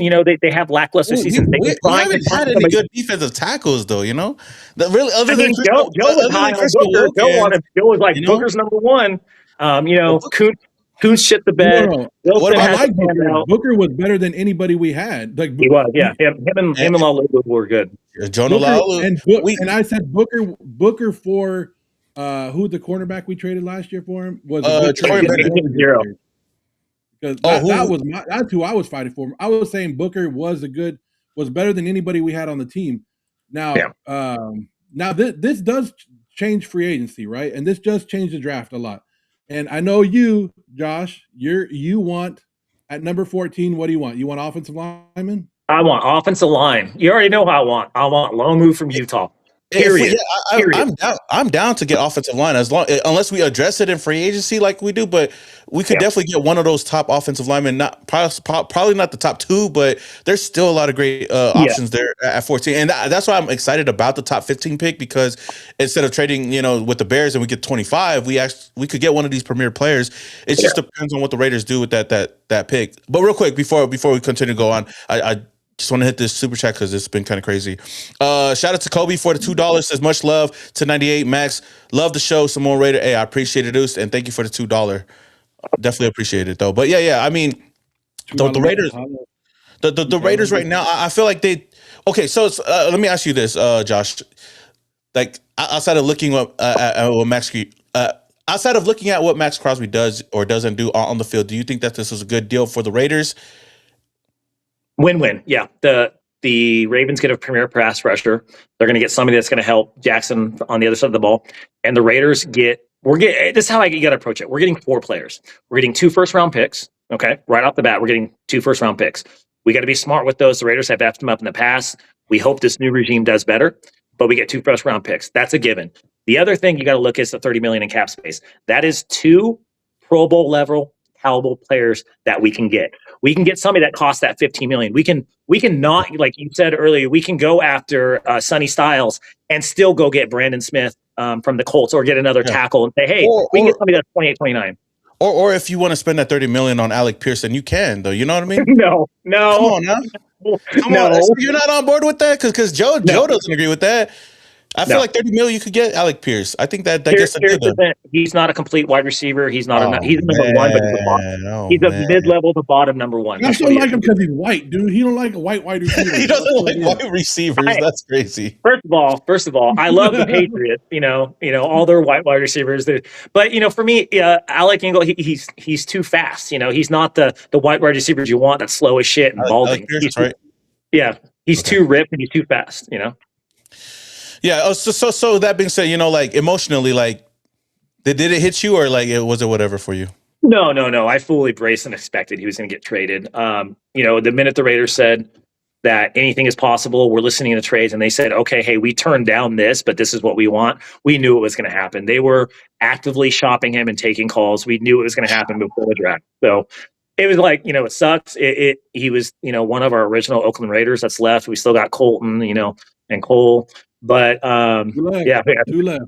have lackluster seasons. We haven't had any good defensive tackles, though. Really, other than Joe was high on Booker. Joe was like, Booker's number 1. Kuntz shit the bed. What about Booker? Booker was better than anybody we had. Like he was, yeah. Him and Laulu were good. Jonah Laulu. And I said Booker for who the cornerback we traded last year for him was Troy Zero. Because that's who I was fighting for. I was saying Booker was better than anybody we had on the team. Now, this does change free agency, right? And this does change the draft a lot. And I know you, Josh, you want at number 14. What do you want? You want offensive lineman? I want offensive line. You already know how I want. I want long move from Utah. Period. I'm down to get offensive line unless we address it in free agency like we do. But we could definitely get one of those top offensive linemen. Not probably not the top 2, but there's still a lot of great options there at 14. And that's why I'm excited about the top 15 pick, because instead of trading, with the Bears and we get 25, we could get one of these premier players. It just depends on what the Raiders do with that pick. But real quick before we continue to go on, I just want to hit this super chat because it's been kind of crazy. Shout out to Kobe for the $2. Says much love to 98 Max. Love the show. Some more Raider. Hey, I appreciate it, and thank you for the $2. Definitely appreciate it though. But yeah. I mean, the Raiders, the Raiders right now. I feel like they. Okay, so let me ask you this, Josh. Like outside of looking at what outside of looking at what Maxx Crosby does or doesn't do on the field, do you think that this is a good deal for the Raiders? Win-win. Yeah. The Ravens get a premier pass rusher. They're going to get somebody that's going to help Jackson on the other side of the ball. And the Raiders this is how you got to approach it. We're getting 4 players. We're getting 2 first-round picks. Okay. Right off the bat, we're getting 2 first-round picks. We got to be smart with those. The Raiders have effed them up in the past. We hope this new regime does better, but we get 2 first-round picks. That's a given. The other thing you got to look is the $30 million in cap space. That is 2 Pro Bowl level caliber players that we can get. We can get somebody that costs that $15 million. We can not, like you said earlier, we can go after Sonny Styles and still go get Brandon Smith from the Colts or get another tackle and say, hey, we can get somebody that's 28, 29. Or if you want to spend that $30 million on Alec Pearson, you can, though. You know what I mean? No. Come on now. Come on. You're not on board with that? Because Joe doesn't agree with that. I feel like $30 million you could get Alec Pierce. I think that gets a deal done. He's not a complete wide receiver. He's not he's number 1, but he's a bottom. He's a mid-level to bottom number 1. I still like him because he's white, dude. He don't like a white receiver. He doesn't like white receivers. That's crazy. First of all, I love the Patriots. All their white wide receivers. But for me, Alec Ingle, he's too fast. He's not the white wide receivers you want. That's slow as shit and balding. Pierce, right? Yeah, he's too ripped and he's too fast. Yeah. So that being said, like emotionally, like did it hit you or like was it whatever for you? No. I fully braced and expected he was going to get traded. The minute the Raiders said that anything is possible, we're listening to trades, and they said, okay, hey, we turned down this, but this is what we want. We knew it was going to happen. They were actively shopping him and taking calls. We knew it was going to happen before the draft. So it was like, it sucks. He was, one of our original Oakland Raiders that's left. We still got Colton, and Cole. But Two left.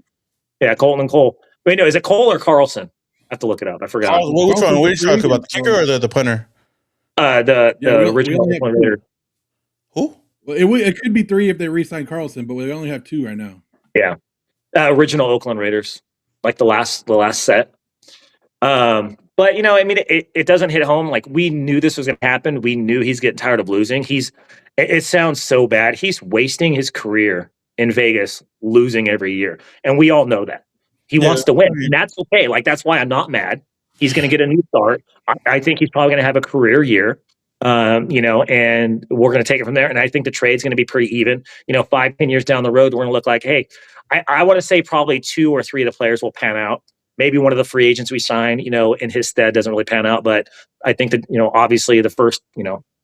Yeah, Colton and Cole. Wait, no, is it Cole or Carlson? I have to look it up. I forgot. Which one? What are you talking about? The kicker or the punter? The original Raider. Who? Well, it could be 3 if they re-sign Carlson, but we only have 2 right now. Yeah, original Oakland Raiders, like the last set. But it doesn't hit home. Like we knew this was going to happen. We knew he's getting tired of losing. It sounds so bad. He's wasting his career in Vegas, losing every year. And we all know that. He wants to win. And that's okay. Like, that's why I'm not mad. He's going to get a new start. I think he's probably going to have a career year, and we're going to take it from there. And I think the trade's going to be pretty even. 5-10 years down the road, we're going to look like, hey, I want to say probably 2 or 3 of the players will pan out. Maybe one of the free agents we sign, in his stead doesn't really pan out. But I think that, obviously the first,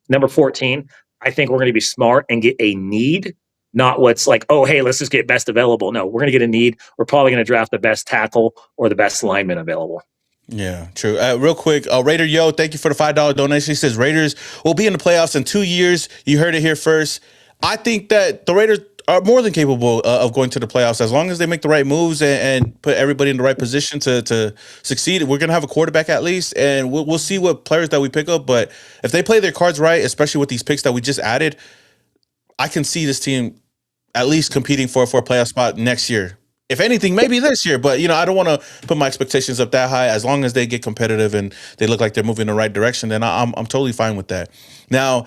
number 14, I think we're going to be smart and get a need. Not what's like, oh, hey, let's just get best available. No, we're going to get a need. We're probably going to draft the best tackle or the best lineman available. Yeah, true. Real quick, Raider Yo, thank you for the $5 donation. He says Raiders will be in the playoffs in 2 years. You heard it here first. I think that the Raiders are more than capable of going to the playoffs as long as they make the right moves and put everybody in the right position to succeed. We're going to have a quarterback at least, and we'll see what players that we pick up. But if they play their cards right, especially with these picks that we just added, I can see this team at least competing for a playoff spot next year. If anything, maybe this year. But, I don't want to put my expectations up that high. As long as they get competitive and they look like they're moving in the right direction, then I'm totally fine with that. Now,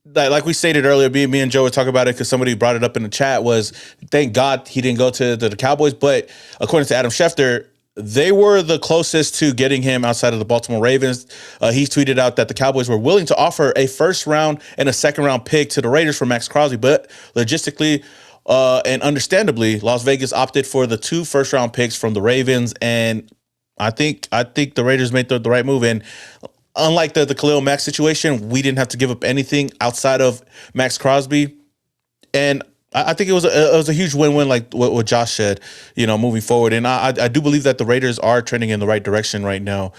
like we stated earlier, me and Joe were talking about it because somebody brought it up in the chat was, thank God he didn't go to the Cowboys. But according to Adam Schefter, they were the closest to getting him outside of the Baltimore Ravens. He tweeted out that the Cowboys were willing to offer a first round and a second round pick to the Raiders for Maxx Crosby, but logistically and understandably, Las Vegas opted for the 2 first round picks from the Ravens, and I think the Raiders made the right move. And unlike the Khalil Mack situation, we didn't have to give up anything outside of Maxx Crosby, and I think it was a huge win-win, like what Josh said, moving forward. And I do believe that the Raiders are trending in the right direction right now.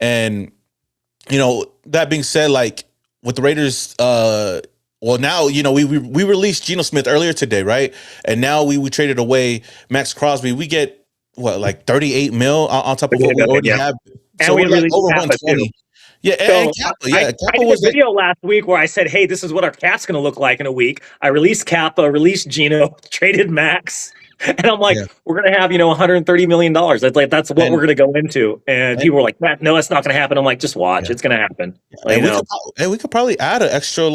And, that being said, like with the Raiders, now, we released Geno Smith earlier today, right? And now we traded away Maxx Crosby. We get, like 38 mil on top of what we already have. So we're like over 120. Yeah, and Kappa, I did a video last week where I said, hey, this is what our cap's going to look like in a week. I released Kappa, released Geno, traded Max. And I'm like, we're going to have, $130 million. That's what we're going to go into. And people were like, no, that's not going to happen. I'm like, just watch. It's going to happen. We could probably add an extra,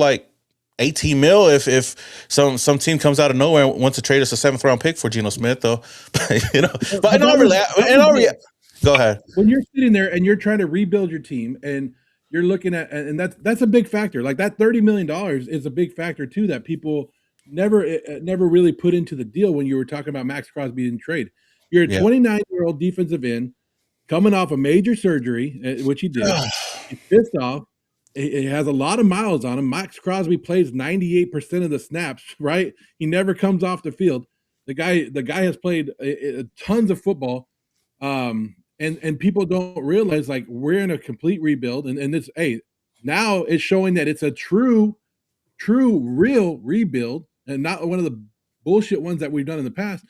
18 mil if some team comes out of nowhere and wants to trade us a 7th round pick for Geno Smith, though. But go ahead. When you're sitting there and you're trying to rebuild your team and you're looking at, and that's a big factor. Like that $30 million is a big factor too that people never really put into the deal when you were talking about Maxx Crosby in trade. You're a 29-year-old defensive end coming off a major surgery, which he did. He's pissed off. He has a lot of miles on him. Maxx Crosby plays 98% of the snaps, right? He never comes off the field. The guy has played tons of football. And people don't realize like we're in a complete rebuild. And this, now it's showing that it's a true, real rebuild and not one of the bullshit ones that we've done in the past.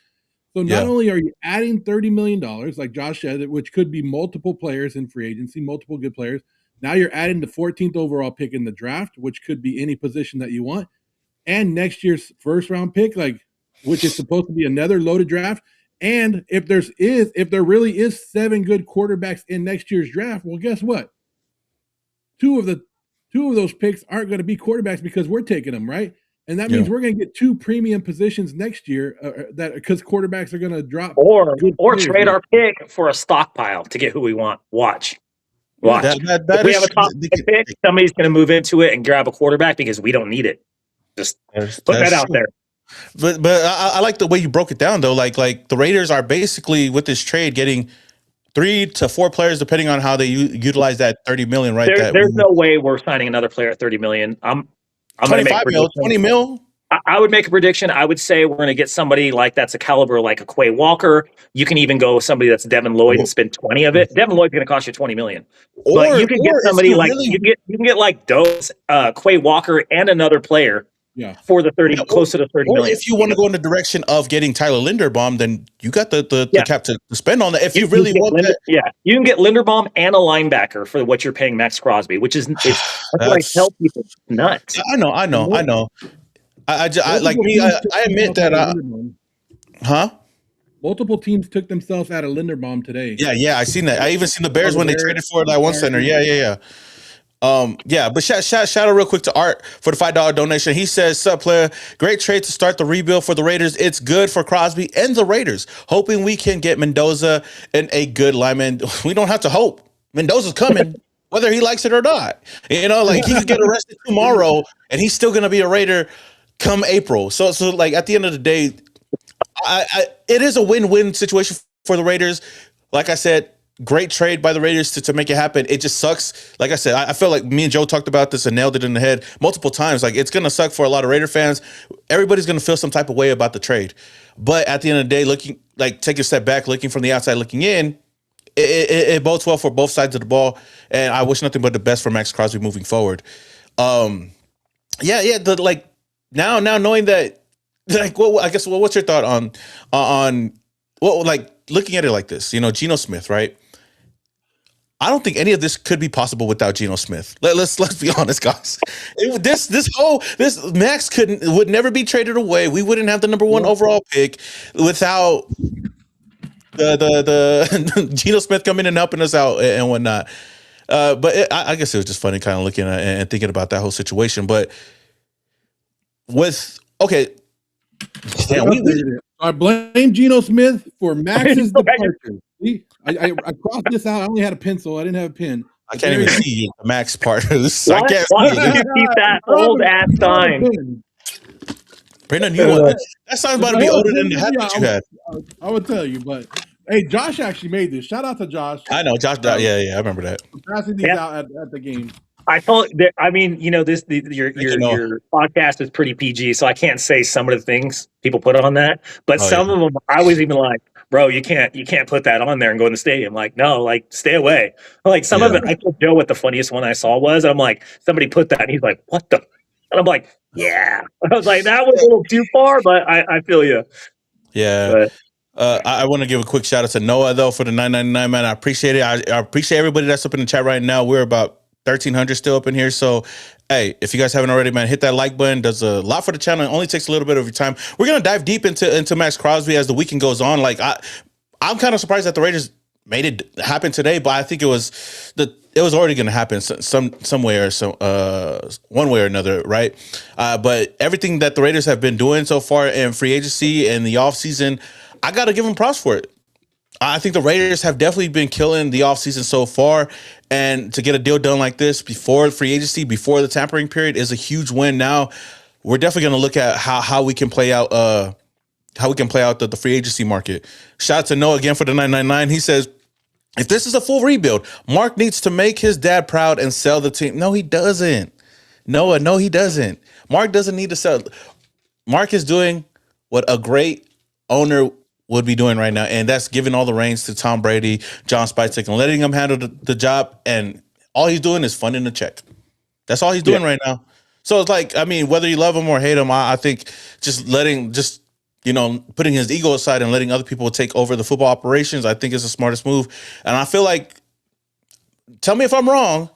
So not only are you adding $30 million, like Josh said, which could be multiple players in free agency, multiple good players. Now you're adding the 14th overall pick in the draft, which could be any position that you want, and next year's first round pick, like which is supposed to be another loaded draft. And if there really is 7 good quarterbacks in next year's draft, well, guess what? Two of those picks aren't going to be quarterbacks because we're taking them, right? And that means we're going to get 2 premium positions next year that because quarterbacks are going to drop or trade our pick for a stockpile to get who we want. Watch. If we have a top pick, somebody's going to move into it and grab a quarterback because we don't need it. Just put that out there. But I like the way you broke it down though. Like the Raiders are basically with this trade getting 3 to 4 players depending on how they utilize that $30 million. Right? There's no way we're signing another player at $30 million. I'm 25 mil, 20 mil. I would make a prediction. I would say we're going to get somebody like that's a caliber like a Quay Walker. You can even go with somebody that's Devin Lloyd and spend 20 of it. Devin Lloyd's going to cost you $20 million. But you can get somebody like you can get like Dose, Quay Walker, and another player. For the 30, close to the 30 million. If you want to go in the direction of getting Tyler Linderbaum, then you got the cap to spend on that. If you really want that, you can get Linderbaum and a linebacker for what you're paying Maxx Crosby, which is that's what I tell people. Nuts. I know. I admit that. Multiple teams took themselves out of Linderbaum today. Yeah, I seen that. I even seen the Bears when they traded for that one center. Yeah. But shout out real quick to Art for the $5 donation. He says, "Sup, player? Great trade to start the rebuild for the Raiders. It's good for Crosby and the Raiders. Hoping we can get Mendoza and a good lineman. We don't have to hope. Mendoza's coming, whether he likes it or not. You know, like he could get arrested tomorrow, and he's still gonna be a Raider come April. So like at the end of the day, it is a win-win situation for the Raiders. Like I said." Great trade by the Raiders to make it happen. It just sucks. Like I said, I feel like me and Joe talked about this and nailed it in the head multiple times. Like it's going to suck for a lot of Raider fans. Everybody's going to feel some type of way about the trade. But at the end of the day, take a step back, looking from the outside, looking in, it bodes well for both sides of the ball. And I wish nothing but the best for Maxx Crosby moving forward. Now knowing that, what's your thought on looking at it like this, Geno Smith, right? I don't think any of this could be possible without Geno Smith. Let's be honest, guys. This Max would never be traded away. We wouldn't have the number 1 overall pick without the Geno Smith coming and helping us out and whatnot. But I guess it was just funny, kind of looking at and thinking about that whole situation. But I blame Geno Smith for Max's departure. I crossed this out. I only had a pencil. I didn't have a pen. I can't even see the Max part. Why don't you keep that old ass sign? Brandon, that sign's about to be older than the hat that you had. I would tell you, but hey, Josh actually made this. Shout out to Josh. I know Josh. Yeah, I remember that. Passing these out at the game. I told. I mean, your podcast is pretty PG, so I can't say some of the things people put on that. But some of them, I was even like, "Bro, you can't put that on there and go in the stadium." Like, no, like stay away. Like some of it, I told Joe what the funniest one I saw was. And I'm like, somebody put that, and he's like, "What the?" And I'm like, "Yeah." I was like, that was a little too far, but I feel you. Yeah. But, I want to give a quick shout out to Noah though for the $9.99, man. I appreciate it. I appreciate everybody that's up in the chat right now. We're about 1,300 still up in here. So, hey, if you guys haven't already, man, hit that like button. Does a lot for the channel. It only takes a little bit of your time. We're gonna dive deep into Maxx Crosby as the weekend goes on. Like I'm kind of surprised that the Raiders made it happen today, but I think it was already gonna happen some way or one way or another, right? But everything that the Raiders have been doing so far in free agency and the offseason, I gotta give them props for it. I think the Raiders have definitely been killing the offseason so far. And to get a deal done like this before free agency, before the tampering period, is a huge win. Now we're definitely going to look at how we can play out the free agency market. Shout out to Noah again for the 999. He says, if this is a full rebuild, Mark needs to make his dad proud and sell the team. No, he doesn't. Noah, no, he doesn't. Mark doesn't need to sell. Mark is doing what a great owner would be doing right now, and that's giving all the reins to Tom Brady, John Spicek, and letting him handle the job. And all he's doing is funding the check. That's all he's doing right now. So it's like, I mean, whether you love him or hate him, I think putting his ego aside and letting other people take over the football operations, I think is the smartest move. And I feel like, tell me if I'm wrong,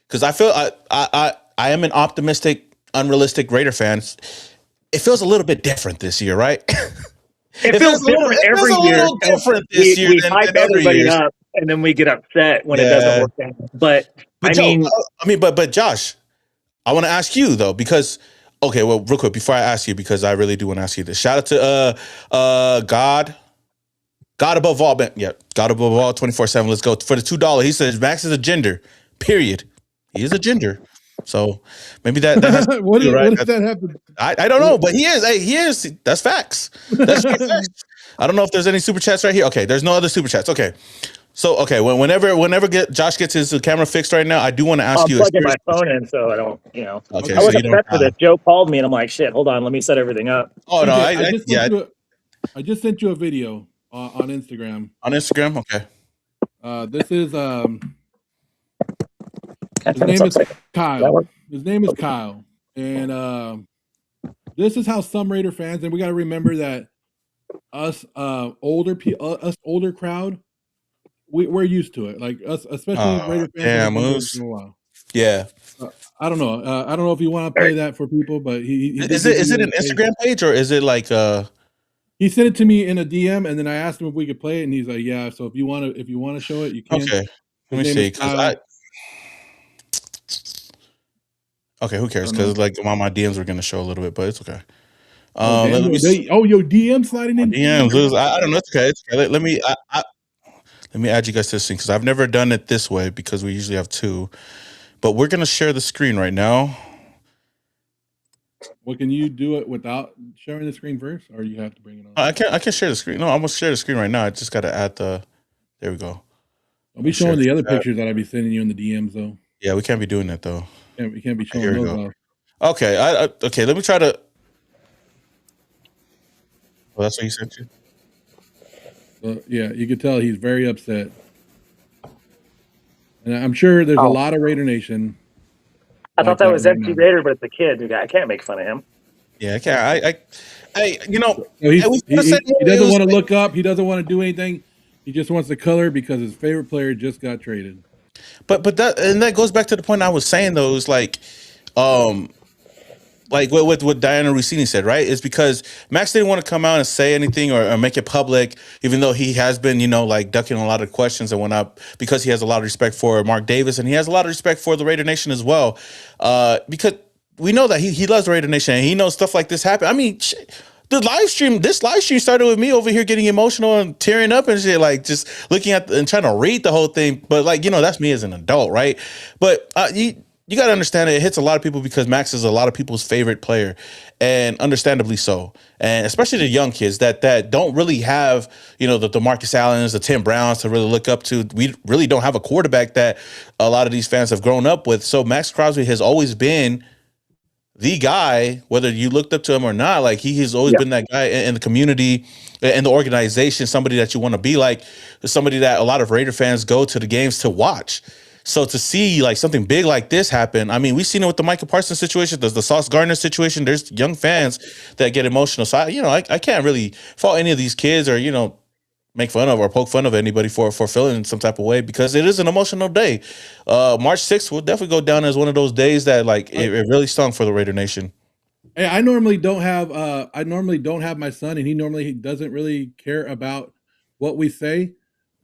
because I feel I am an optimistic, unrealistic Raider fan. It feels a little bit different this year, right? It feels different every year. Different this year we than hype everybody years. up, and then we get upset when it doesn't work out. But Josh, I want to ask you though, because real quick before I ask you, because I really do want to ask you this. Shout out to God above all, God above all 24/7. Let's go for the $2. He says Max is a gender. Period. He is a gender. So maybe that has what does that have to? I don't know, but he is. Hey, he is. That's facts. That's facts. I don't know if there's any super chats right here. Okay, there's no other super chats. Okay, so whenever Josh gets his camera fixed right now, I do want to ask you. I'm plugging my phone in, so I don't. Okay, I wasn't prepped for this. Joe called me, and I'm like, shit. Hold on, let me set everything up. Oh no, I just sent you a video on Instagram. On Instagram, okay. This is His name is Kyle. His name is Kyle, and this is how some Raider fans, and we got to remember that us older crowd, we're used to it. Like us, especially Raider fans. Yeah. I don't know. I don't know if you want to play that for people, but is it an Instagram page or is it like He sent it to me in a DM, and then I asked him if we could play it, and he's like, "Yeah." So if you want to show it, you can. Okay. Let me see. Okay, who cares? Because like my DMs were gonna show a little bit, but it's okay. Your DM sliding in. DMs. I don't know. It's okay. It's okay. Let me add you guys to this thing because I've never done it this way because we usually have two. But we're gonna share the screen right now. Well, can you do it without sharing the screen first, or you have to bring it on? I can share the screen. No, I'm gonna share the screen right now. I just gotta add the. There we go. I'll be showing the other pictures that I'll be sending you in the DMs though. Yeah, we can't be doing that though. We can't be showing those off. Okay, okay. Let me try to. Well, that's what he sent you. Yeah, you can tell he's very upset, and I'm sure there's a lot of Raider Nation. I thought that was empty Raider, but it's a kid. I can't make fun of him. Yeah, I can't. He doesn't want to look up. He doesn't want to do anything. He just wants to color because his favorite player just got traded. But that goes back to the point I was saying though, is like what Diana Rossini said, right? It's because Max didn't want to come out and say anything or make it public, even though he has been, ducking a lot of questions and whatnot, because he has a lot of respect for Mark Davis and he has a lot of respect for the Raider Nation as well. Because we know that he loves the Raider Nation and he knows stuff like this happen. I mean, this live stream started with me over here getting emotional and tearing up and shit, like just looking at and trying to read the whole thing. But that's me as an adult, right? But you got to understand it hits a lot of people because Max is a lot of people's favorite player, and understandably so. And especially the young kids that don't really have, the DeMarcus Allens, the Tim Browns to really look up to. We really don't have a quarterback that a lot of these fans have grown up with. So Maxx Crosby has always been the guy, whether you looked up to him or not. Like he has always been that guy in the community, in the organization, somebody that you want to be like, somebody that a lot of Raider fans go to the games to watch. So to see like something big like this happen, I mean, we've seen it with the Micah Parsons situation, the Sauce Gardner situation. There's young fans that get emotional. So I can't really fault any of these kids or make fun of or poke fun of anybody for feeling some type of way, because it is an emotional day. March 6th will definitely go down as one of those days that it really stung for the Raider Nation. Hey, I normally don't have my son, and he normally doesn't really care about what we say.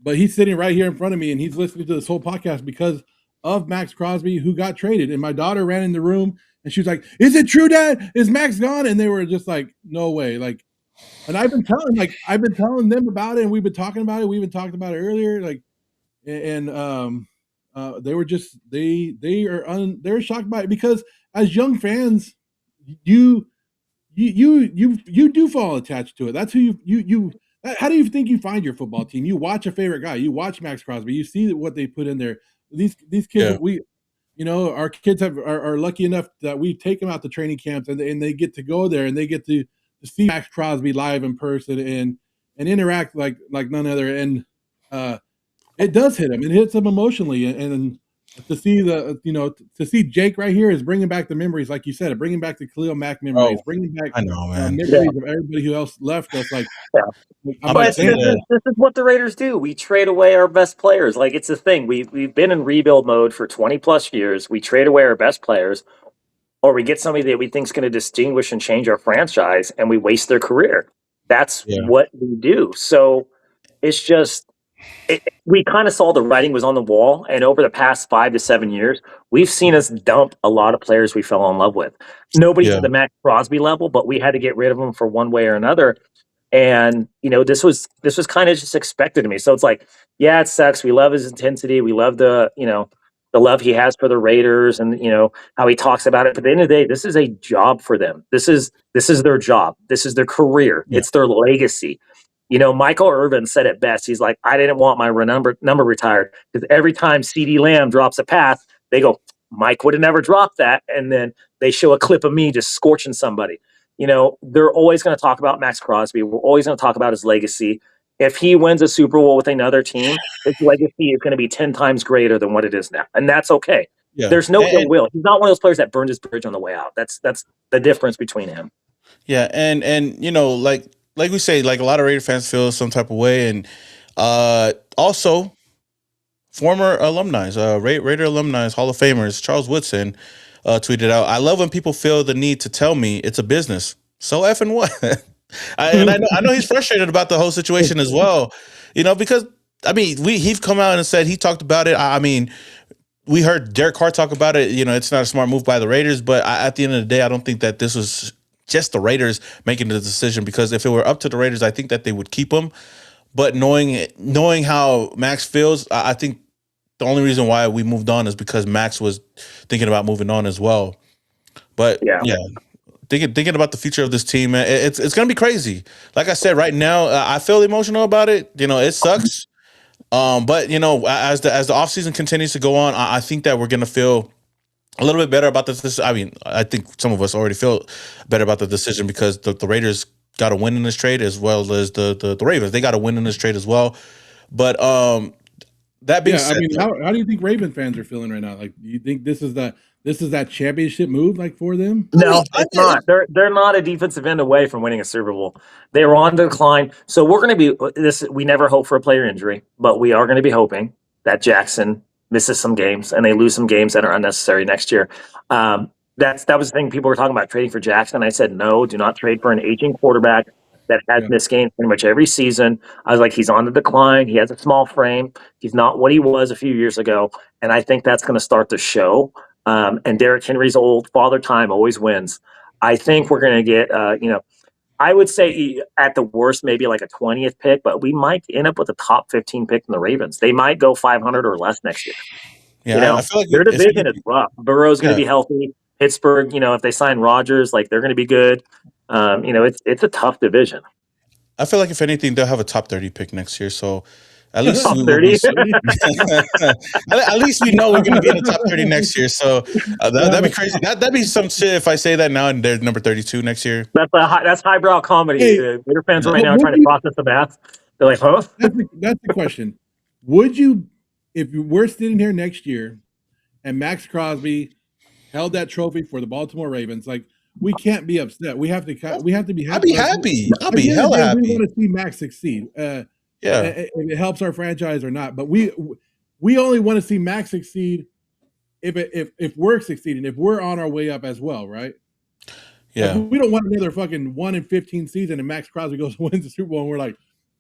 But he's sitting right here in front of me, and he's listening to this whole podcast because of Maxx Crosby, who got traded. And my daughter ran in the room, and she was like, "Is it true, Dad? Is Max gone?" And they were just like, "No way!" Like And I've been telling them about it, and we've been talking about it. We even talked about it earlier. Like, and they were just they're shocked by it because as young fans, you do fall attached to it. That's who you. How do you think you find your football team? You watch a favorite guy. You watch Maxx Crosby. You see what they put in there. These kids, our kids are lucky enough that we take them out to training camps and they get to go there and they get to see Maxx Crosby live in person and interact like none other. And it does hit them. It hits them emotionally. And to see to see Jake right here is bringing back the memories, like you said, bringing back the Khalil Mack memories, bringing back I know, man. memories of everybody who else left us. Like, But this is what the Raiders do. We trade away our best players. Like, it's a thing. We've been in rebuild mode for 20 plus years. We trade away our best players, or we get somebody that we think is going to distinguish and change our franchise, and we waste their career. That's what we do. So it's just we kind of saw the writing was on the wall, and over the past 5 to 7 years, we've seen us dump a lot of players we fell in love with. Nobody to the Maxx Crosby level, but we had to get rid of them for one way or another. And this was kind of just expected to me. So it's like, yeah, it sucks. We love his intensity. We love the love he has for the Raiders, and how he talks about it. But at the end of the day, this is a job for them. This is their job. This is their career. Yeah. It's their legacy. Michael Irvin said it best. He's like, I didn't want my number retired because every time CeeDee Lamb drops a pass, they go, Mike would have never dropped that, and then they show a clip of me just scorching somebody. They're always going to talk about Maxx Crosby. We're always going to talk about his legacy. If he wins a Super Bowl with another team, his legacy is going to be 10 times greater than what it is now. And that's okay. Yeah. There's no ill will. He's not one of those players that burned his bridge on the way out. That's the difference between him. Yeah. And like we say, like a lot of Raider fans feel some type of way. And also former alumni, Raider alumni, Hall of Famers, Charles Woodson, tweeted out, I love when people feel the need to tell me it's a business. So effing what? I know he's frustrated about the whole situation as well, because he's come out and said he talked about it. We heard Derek Carr talk about it. It's not a smart move by the Raiders, but at the end of the day, I don't think that this was just the Raiders making the decision, because if it were up to the Raiders, I think that they would keep him. But knowing how Maxx feels, I think the only reason why we moved on is because Maxx was thinking about moving on as well. But yeah. Thinking about the future of this team, man, it's going to be crazy. Like I said, right now, I feel emotional about it. It sucks. But as the offseason continues to go on, I think that we're going to feel a little bit better about this. I think some of us already feel better about the decision because the Raiders got a win in this trade, as well as the Ravens. They got a win in this trade as well. But that being said, how do you think Raven fans are feeling right now? Like, do you think this is that championship move, like, for them? No, it's not. They're not a defensive end away from winning a Super Bowl. They were on the decline. So we're going to be this. We never hope for a player injury, but we are going to be hoping that Jackson misses some games and they lose some games that are unnecessary next year. That was the thing people were talking about, trading for Jackson. I said, no, do not trade for an aging quarterback that has missed games pretty much every season. I was like, he's on the decline. He has a small frame. He's not what he was a few years ago. And I think that's going to start to show. And Derrick Henry's old father time always wins. I think we're going to get, I would say at the worst, maybe like a 20th pick, but we might end up with a top 15 pick in the Ravens. They might go 500 or less next year. Yeah, I feel like their division is rough. Burrow's going to be healthy. Pittsburgh, if they sign Rodgers, like, they're going to be good. It's a tough division. I feel like if anything, they'll have a top 30 pick next year. So at least top 30. At least we know we're going to be in the top 30 next year. So that'd be crazy. That'd be some shit if I say that now and they're number 32 next year. That's highbrow comedy. Hey, Raider fans right now are trying to process the math. They're like, huh? That's the question. Would you, if we're sitting here next year and Maxx Crosby held that trophy for the Baltimore Ravens, like, we can't be upset. We have to be happy. I'll be happy. I'll be hella happy. We want to see Maxx succeed. If it helps our franchise or not, but we only want to see Maxx succeed if we're succeeding, if we're on our way up as well, right? Yeah. Like, we don't want another fucking 1-15 season and Maxx Crosby goes and wins the Super Bowl and we're like,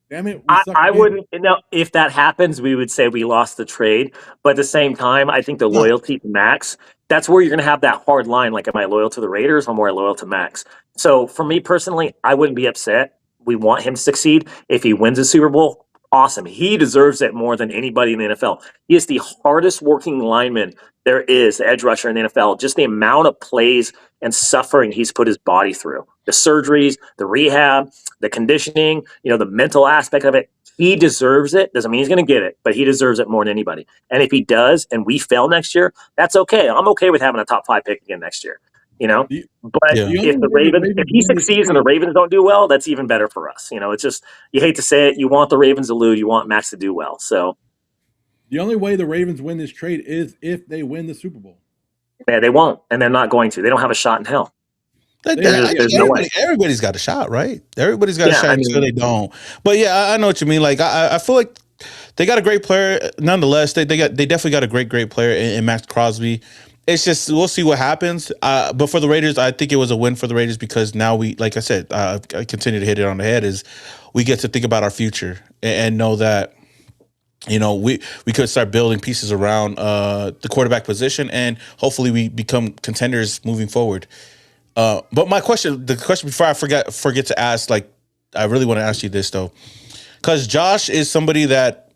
damn it. I wouldn't. If that happens, we would say we lost the trade. But at the same time, I think the loyalty to Maxx, that's where you're going to have that hard line. Like, am I loyal to the Raiders or am I loyal to Maxx? So for me personally, I wouldn't be upset. We want him to succeed. If he wins a Super Bowl, awesome. He deserves it more than anybody in the NFL. He is the hardest working lineman there is, the edge rusher in the NFL. Just the amount of plays and suffering he's put his body through, the surgeries, the rehab, the conditioning, the mental aspect of it. He deserves it. Doesn't mean he's going to get it, but he deserves it more than anybody. And if he does, and we fail next year, that's okay. I'm okay with having a top 5 pick again next year. But Yeah. if he succeeds and the Ravens don't do well, that's even better for us. It's just, you hate to say it, you want the Ravens to lose, you want Max to do well. So the only way the Ravens win this trade is if they win the Super Bowl. yeah, they won't, and they're not going to. They don't have a shot in hell. There's no way. Everybody's got a shot, right? Everybody's got a shot until they don't. But yeah, I know what you mean. Like I feel like they got a great player. Nonetheless, they definitely got a great player in Maxx Crosby. It's just we'll see what happens. But for the Raiders, I think it was a win for the Raiders because now we, like I said, I continue to hit it on the head. Is we get to think about our future and know that we could start building pieces around the quarterback position, and hopefully we become contenders moving forward. But the question before I forget to ask, like I really want to ask you this though, because Josh is somebody that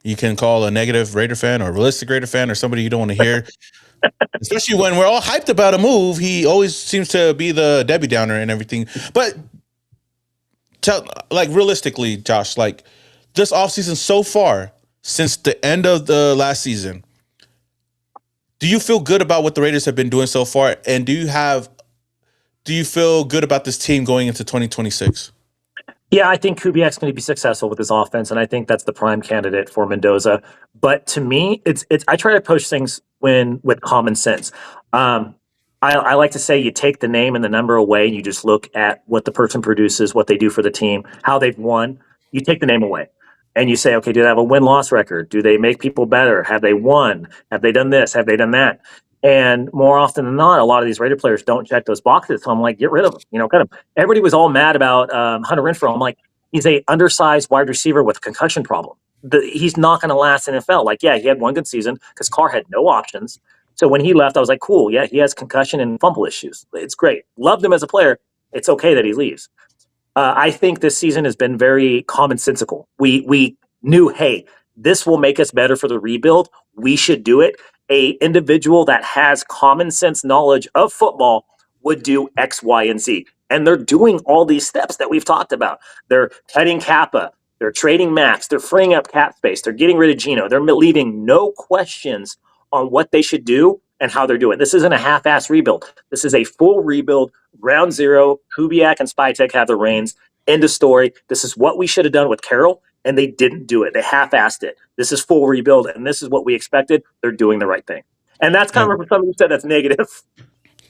you can call a negative Raider fan or a realistic Raider fan or somebody you don't want to hear. Especially when we're all hyped about a move, he always seems to be the Debbie Downer and everything. But realistically, Josh, like this offseason so far, since the end of the last season, do you feel good about what the Raiders have been doing so far? And do you feel good about this team going into 2026? Yeah, I think Kubiak's going to be successful with his offense, and I think that's the prime candidate for Mendoza. But to me, it's I try to approach things with common sense. I like to say you take the name and the number away, and you just look at what the person produces, what they do for the team, how they've won. You take the name away, and you say, okay, do they have a win-loss record? Do they make people better? Have they won? Have they done this? Have they done that? And more often than not, a lot of these Raider players don't check those boxes. So I'm like, get rid of them. Kind of. Everybody was all mad about Hunter Renfrow. I'm like, he's a undersized wide receiver with a concussion problem. He's not going to last in the NFL. Like, yeah, he had one good season because Carr had no options. So when he left, I was like, cool. Yeah, he has concussion and fumble issues. It's great. Loved him as a player. It's okay that he leaves. I think this season has been very commonsensical. We knew, hey, this will make us better for the rebuild. We should do it. A individual that has common sense knowledge of football would do X, Y, and Z. And they're doing all these steps that we've talked about. They're cutting Kappa. They're trading Max. They're freeing up cap space. They're getting rid of Geno. They're leaving no questions on what they should do and how they're doing. This isn't a half-ass rebuild. This is a full rebuild, ground zero. Kubiak and Spytek have the reins. End of story. This is what we should have done with Carroll, and they didn't do it. They half-assed it. This is full rebuild, and this is what we expected. They're doing the right thing. And that's kind of what somebody said that's negative.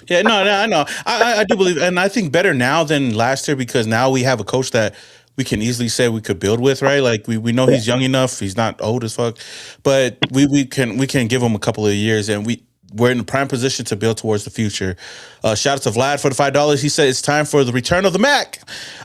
Yeah, no, I know. I do believe, and I think better now than last year because now we have a coach that we can easily say we could build with, right? Like we know he's young enough, he's not old as fuck, but we can give him a couple of years, and we're in a prime position to build towards the future. Shout out to Vlad for the $5. He said it's time for the return of the Mac.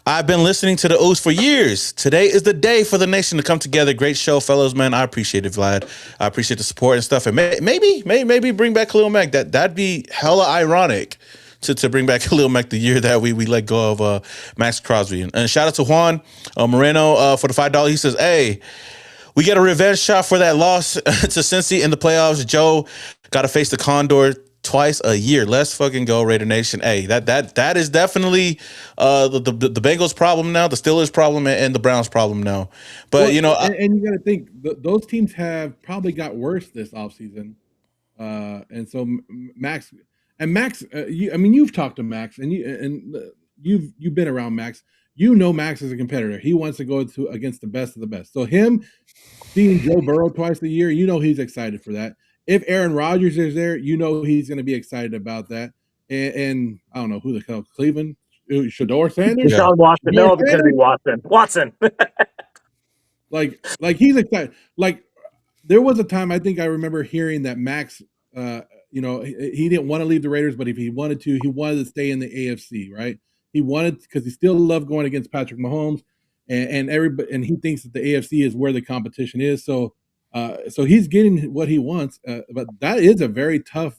I've been listening to the O's for years. Today is the day for the nation to come together. Great show, fellows, man. I appreciate it, Vlad. I appreciate the support and stuff. And maybe bring back Khalil Mack. That'd be hella ironic to bring back Khalil Mack the year that we let go of Maxx Crosby. And shout out to Juan Moreno for the $5. He says, hey, we get a revenge shot for that loss to Cincy in the playoffs. Joe got to face the Condor twice a year. Let's fucking go, Raider Nation. Hey, that is definitely the Bengals' problem now, the Steelers' problem, and the Browns' problem now. But you got to think those teams have probably got worse this offseason. And so Max, you've talked to Max, and you've been around Max. Max is a competitor. He wants to go against the best of the best. So him seeing Joe Burrow twice a year, he's excited for that. If Aaron Rodgers is there, he's going to be excited about that. And I don't know who the hell, Cleveland, Shador Sanders, Sean Watson. No, it's going to be Watson. like he's excited. Like there was a time I think I remember hearing that Max, he didn't want to leave the Raiders, but if he wanted to, he wanted to stay in the AFC, right? He wanted because he still loved going against Patrick Mahomes, and everybody, and he thinks that the AFC is where the competition is. So he's getting what he wants, but that is a very tough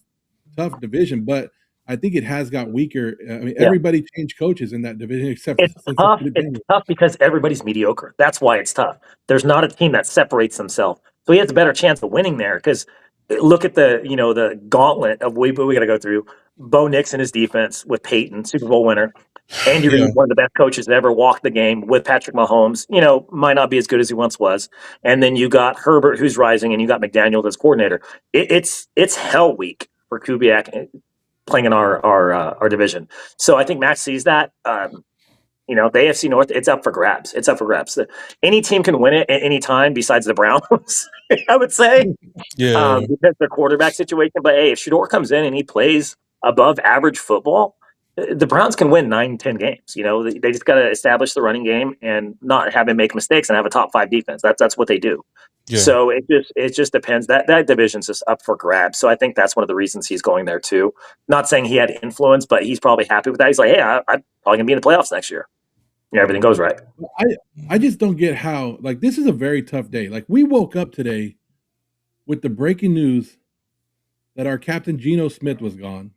division. But I think it has got weaker. I mean, everybody changed coaches in that division except It's since tough. It's tough because everybody's mediocre. That's why it's tough. There's not a team that separates themselves. So he has a better chance of winning there because look at the gauntlet of we got to go through. Bo Nix and his defense with Peyton, Super Bowl winner. Andy Yeah. Reid, one of the best coaches that ever walked the game with Patrick Mahomes, might not be as good as he once was. And then you got Herbert, who's rising, and you got McDaniel as coordinator. It's hell week for Kubiak playing in our division. So I think Max sees that. The AFC North, it's up for grabs. It's up for grabs. Any team can win it at any time besides the Browns, I would say, Yeah. because their quarterback situation. But hey, if Shador comes in and he plays above average football, the Browns can win 9-10 games. They just got to establish the running game and not have him make mistakes and have a top 5 defense. That's what they do. Yeah. So it just depends. That division's just up for grabs. So I think that's one of the reasons he's going there too. Not saying he had influence, but he's probably happy with that. He's like, hey, I'm probably gonna be in the playoffs next year. Everything goes right. I just don't get how, like, this is a very tough day. Like, we woke up today with the breaking news that our captain Geno Smith was gone.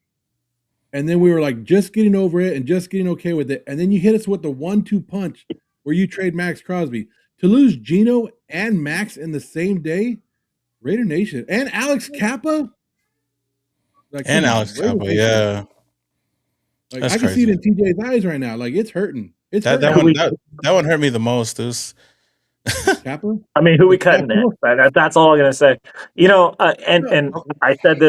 And then we were like just getting over it and just getting okay with it. And then you hit us with the 1-2 punch where you trade Maxx Crosby. To lose Geno and Max in the same day, Raider Nation, and Alex Kappa. Like, And Alex Kappa, yeah. Like, That's I can crazy. see it in TJ's eyes right now. Like, it's hurting. It's That hurting. one hurt me the most. It was Kappa? I mean, who we cutting next? That's all I'm gonna say. And I said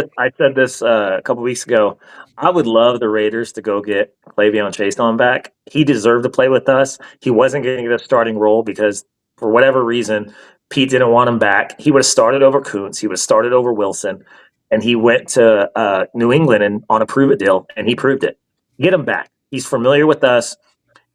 this a couple weeks ago. I would love the Raiders to go get Clavon Chason back. He deserved to play with us. He wasn't getting the starting role because for whatever reason, Pete didn't want him back. He would have started over Kuntz. He would have started over Wilson, and he went to New England and on a prove it deal, and he proved it. Get him back. He's familiar with us.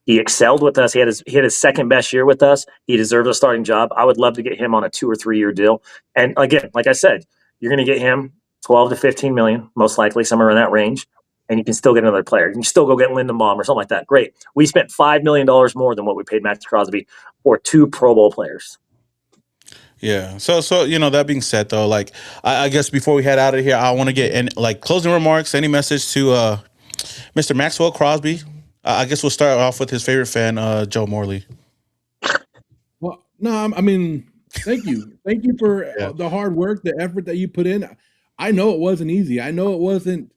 He excelled with us. He had his second best year with us. He deserves a starting job. I would love to get him on a 2 or 3 year deal. And again, like I said, you're going to get him 12 to 15 million, most likely somewhere in that range. And you can still get another player. You can still go get Lindenbaum or something like that. Great. We spent $5 million more than what we paid Maxx Crosby for 2 Pro Bowl players. Yeah. So that being said, though, like I guess before we head out of here, I want to get in like closing remarks. Any message to Mr. Maxwell Crosby? I guess we'll start off with his favorite fan, Joe Morley. Well, no, I mean, thank you for the hard work, the effort that you put in. I know it wasn't easy. I know it wasn't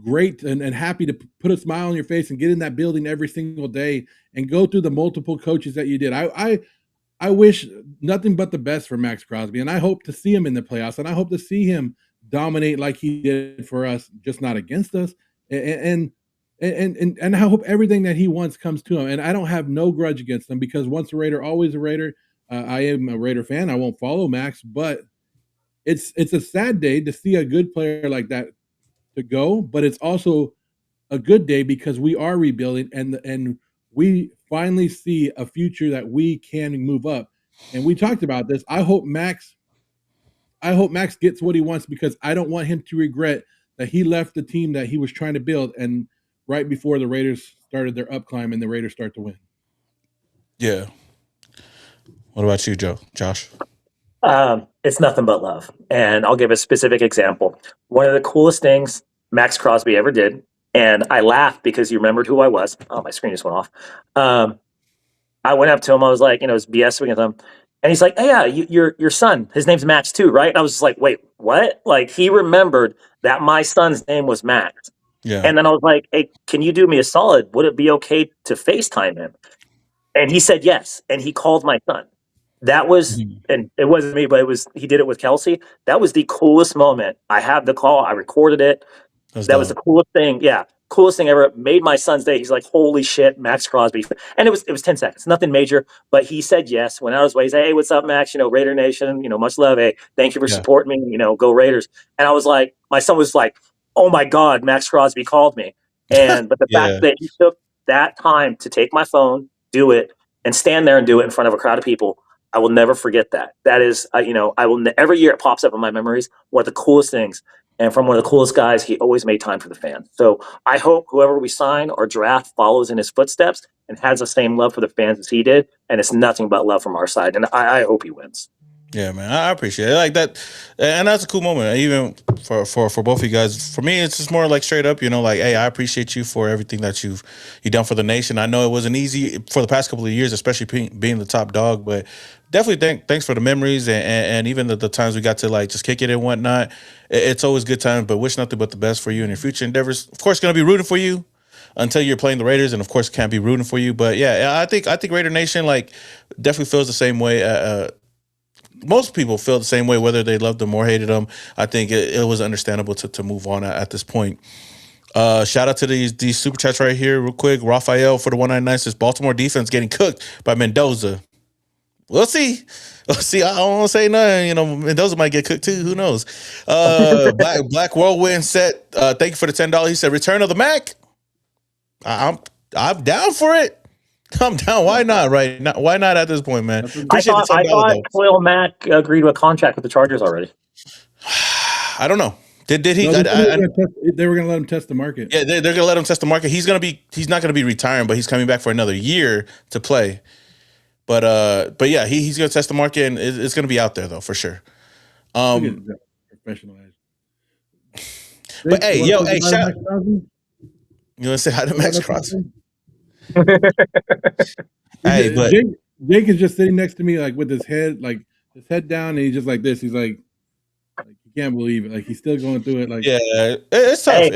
great and happy to put a smile on your face and get in that building every single day and go through the multiple coaches that you did. I wish nothing but the best for Maxx Crosby, and I hope to see him in the playoffs, and I hope to see him dominate like he did for us, just not against us. And I hope everything that he wants comes to him. And I don't have no grudge against him because once a Raider, always a Raider. I am a Raider fan. I won't follow Max, but it's a sad day to see a good player like that to go. But it's also a good day because we are rebuilding and we finally see a future that we can move up. And we talked about this. I hope Max gets what he wants because I don't want him to regret that he left the team that he was trying to build and right before the Raiders started their up climb and the Raiders start to win. Yeah. What about you, Josh? It's nothing but love. And I'll give a specific example. One of the coolest things Maxx Crosby ever did, and I laughed because you remembered who I was. Oh, my screen just went off. I went up to him. I was like, was BSing with him. And he's like, hey, yeah, your son, his name's Max too, right? And I was just like, wait, what? Like, he remembered that my son's name was Max. Yeah. And then I was like, hey, can you do me a solid? Would it be okay to FaceTime him? And he said yes. And he called my son. That was, and it wasn't me, but he did it with Kelsey. That was the coolest moment. I have the call. I recorded it. That was the coolest thing. Yeah. Coolest thing ever. Made my son's day. He's like, holy shit, Maxx Crosby. And it was 10 seconds, nothing major, but he said yes. Went out of his way. He said, hey, what's up, Max? Raider Nation, much love. Hey, thank you for supporting me, go Raiders. And I was like, my son was like, oh my God, Maxx Crosby called me. But the fact that he took that time to take my phone, do it, and stand there and do it in front of a crowd of people, I will never forget that. That is, every year it pops up in my memories. One of the coolest things. And from one of the coolest guys, he always made time for the fans. So I hope whoever we sign or draft follows in his footsteps and has the same love for the fans as he did. And it's nothing but love from our side. And I hope he wins. Yeah, man, I appreciate it like that, and that's a cool moment, even for both of you guys. For me, it's just more like straight up, like, hey, I appreciate you for everything that you done for the nation. I know it wasn't easy for the past couple of years, especially being the top dog, but definitely thanks for the memories and even the times we got to like just kick it and whatnot. It's always good times, but wish nothing but the best for you and your future endeavors. Of course, gonna be rooting for you until you're playing the Raiders, and of course, can't be rooting for you. But yeah, I think Raider Nation like definitely feels the same way. Most people feel the same way, whether they loved him or hated him. I think it was understandable to move on at this point. Shout out to these super chats right here, real quick. Raphael for the 199 says Baltimore defense getting cooked by Mendoza. We'll see. We'll see. I don't want to say nothing. Mendoza might get cooked too. Who knows? Black Whirlwind said, thank you for the $10. He said, return of the Mac. I'm down for it. I'm down. Why not? Right now? Why not at this point, man? I thought Khalil Mack agreed to a contract with the Chargers already. I don't know. Did he? No, they were going to let him test the market. Yeah, they're going to let him test the market. He's not going to be retiring, but he's coming back for another year to play. But yeah, he's going to test the market, and it's going to be out there though for sure. Professional. But hey, shout. You want to say hi to Maxx Crosby? Hey, but Jake is just sitting next to me, like with his head down, and he's just like this. He's like you can't believe it. Like he's still going through it. Like yeah, it's tough.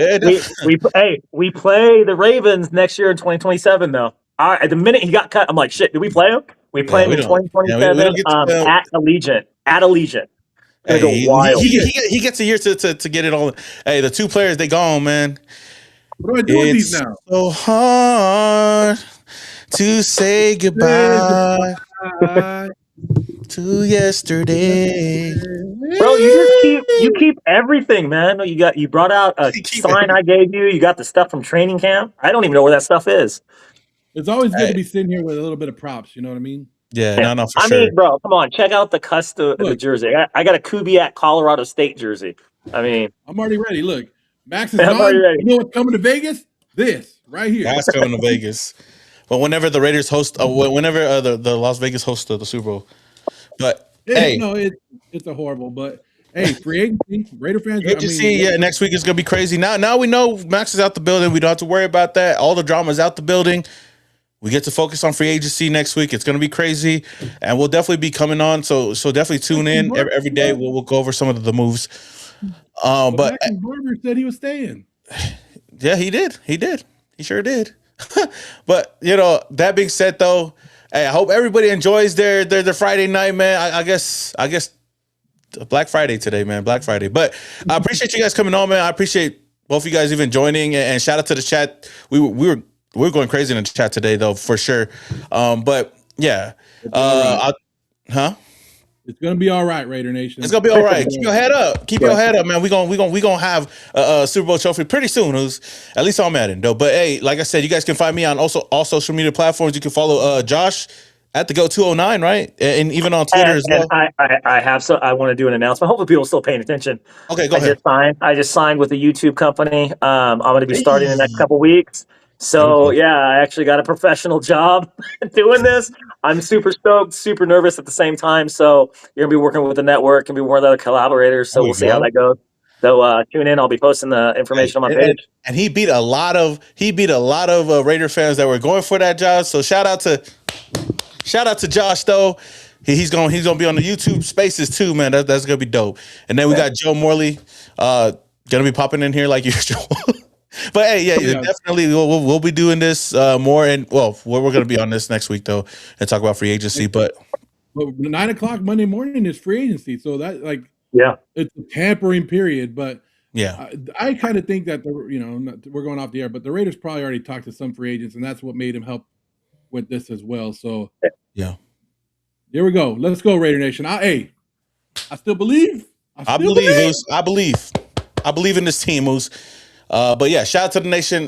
We play the Ravens next year in 2027 though. At the minute he got cut, I'm like, shit. Do we play him? We play him in 2027 at Allegiant. At Allegiant. Hey, he gets a year to get it all. Hey, the two players they gone, man. What do I do with these now? So hard to say goodbye to yesterday. Bro, you keep everything, man. You brought out a sign I gave you. You got the stuff from training camp. I don't even know where that stuff is. It's always good to be sitting here with a little bit of props. You know what I mean? Yeah, no, for sure. I mean, bro, come on, check out the custom the jersey. I got a Kubiak Colorado State jersey. I mean, I'm already ready. Look, Max is gone. You know what's coming to Vegas? This right here. That's coming to Vegas. Well, whenever the Raiders host, whenever the Las Vegas host the Super Bowl. But it's a horrible. But hey, free agency, Raider fans. Next week is gonna be crazy. Now we know Max is out the building. We don't have to worry about that. All the drama is out the building. We get to focus on free agency next week. It's gonna be crazy, and we'll definitely be coming on. So definitely tune in every day. We'll go over some of the moves. But Barber said he was staying. Yeah, he did. He sure did. But that being said, though, hey, I hope everybody enjoys their Friday night, man. I guess Black Friday today, man. Black Friday. But I appreciate you guys coming on, man. I appreciate both of you guys even joining, and shout out to the chat. We were going crazy in the chat today, though, for sure. But yeah, It's gonna be all right, Raider Nation. It's gonna be all right. Keep your head up. Keep your head up, man. We gonna have a Super Bowl trophy pretty soon. At least on Madden, though. But hey, like I said, you guys can find me on also all social media platforms. You can follow Josh at the Go 209, right? And even on Twitter as well. I want to do an announcement. Hopefully, people are still paying attention. Okay, go ahead. I just signed with a YouTube company. I'm going to be starting in the next couple weeks. So yeah, I actually got a professional job doing this. I'm super stoked, super nervous at the same time. So you're gonna be working with the network and be one of the other collaborators. So we'll see how that goes. So tune in. I'll be posting the information on my page. And he beat a lot of Raider fans that were going for that job. So shout out to Josh though. He's gonna be on the YouTube Spaces too, man. That's gonna be dope. And then we got Joe Moley, gonna be popping in here like usual. But hey, definitely we'll be doing this more, and we're going to be on this next week though, and talk about free agency. But 9:00 Monday morning is free agency, so that it's a tampering period. But I kind of think that we're going off the air, but the Raiders probably already talked to some free agents, and that's what made him help with this as well. So here we go. Let's go, Raider Nation. I still believe. I believe in this team, Moose. But yeah, shout out to the nation.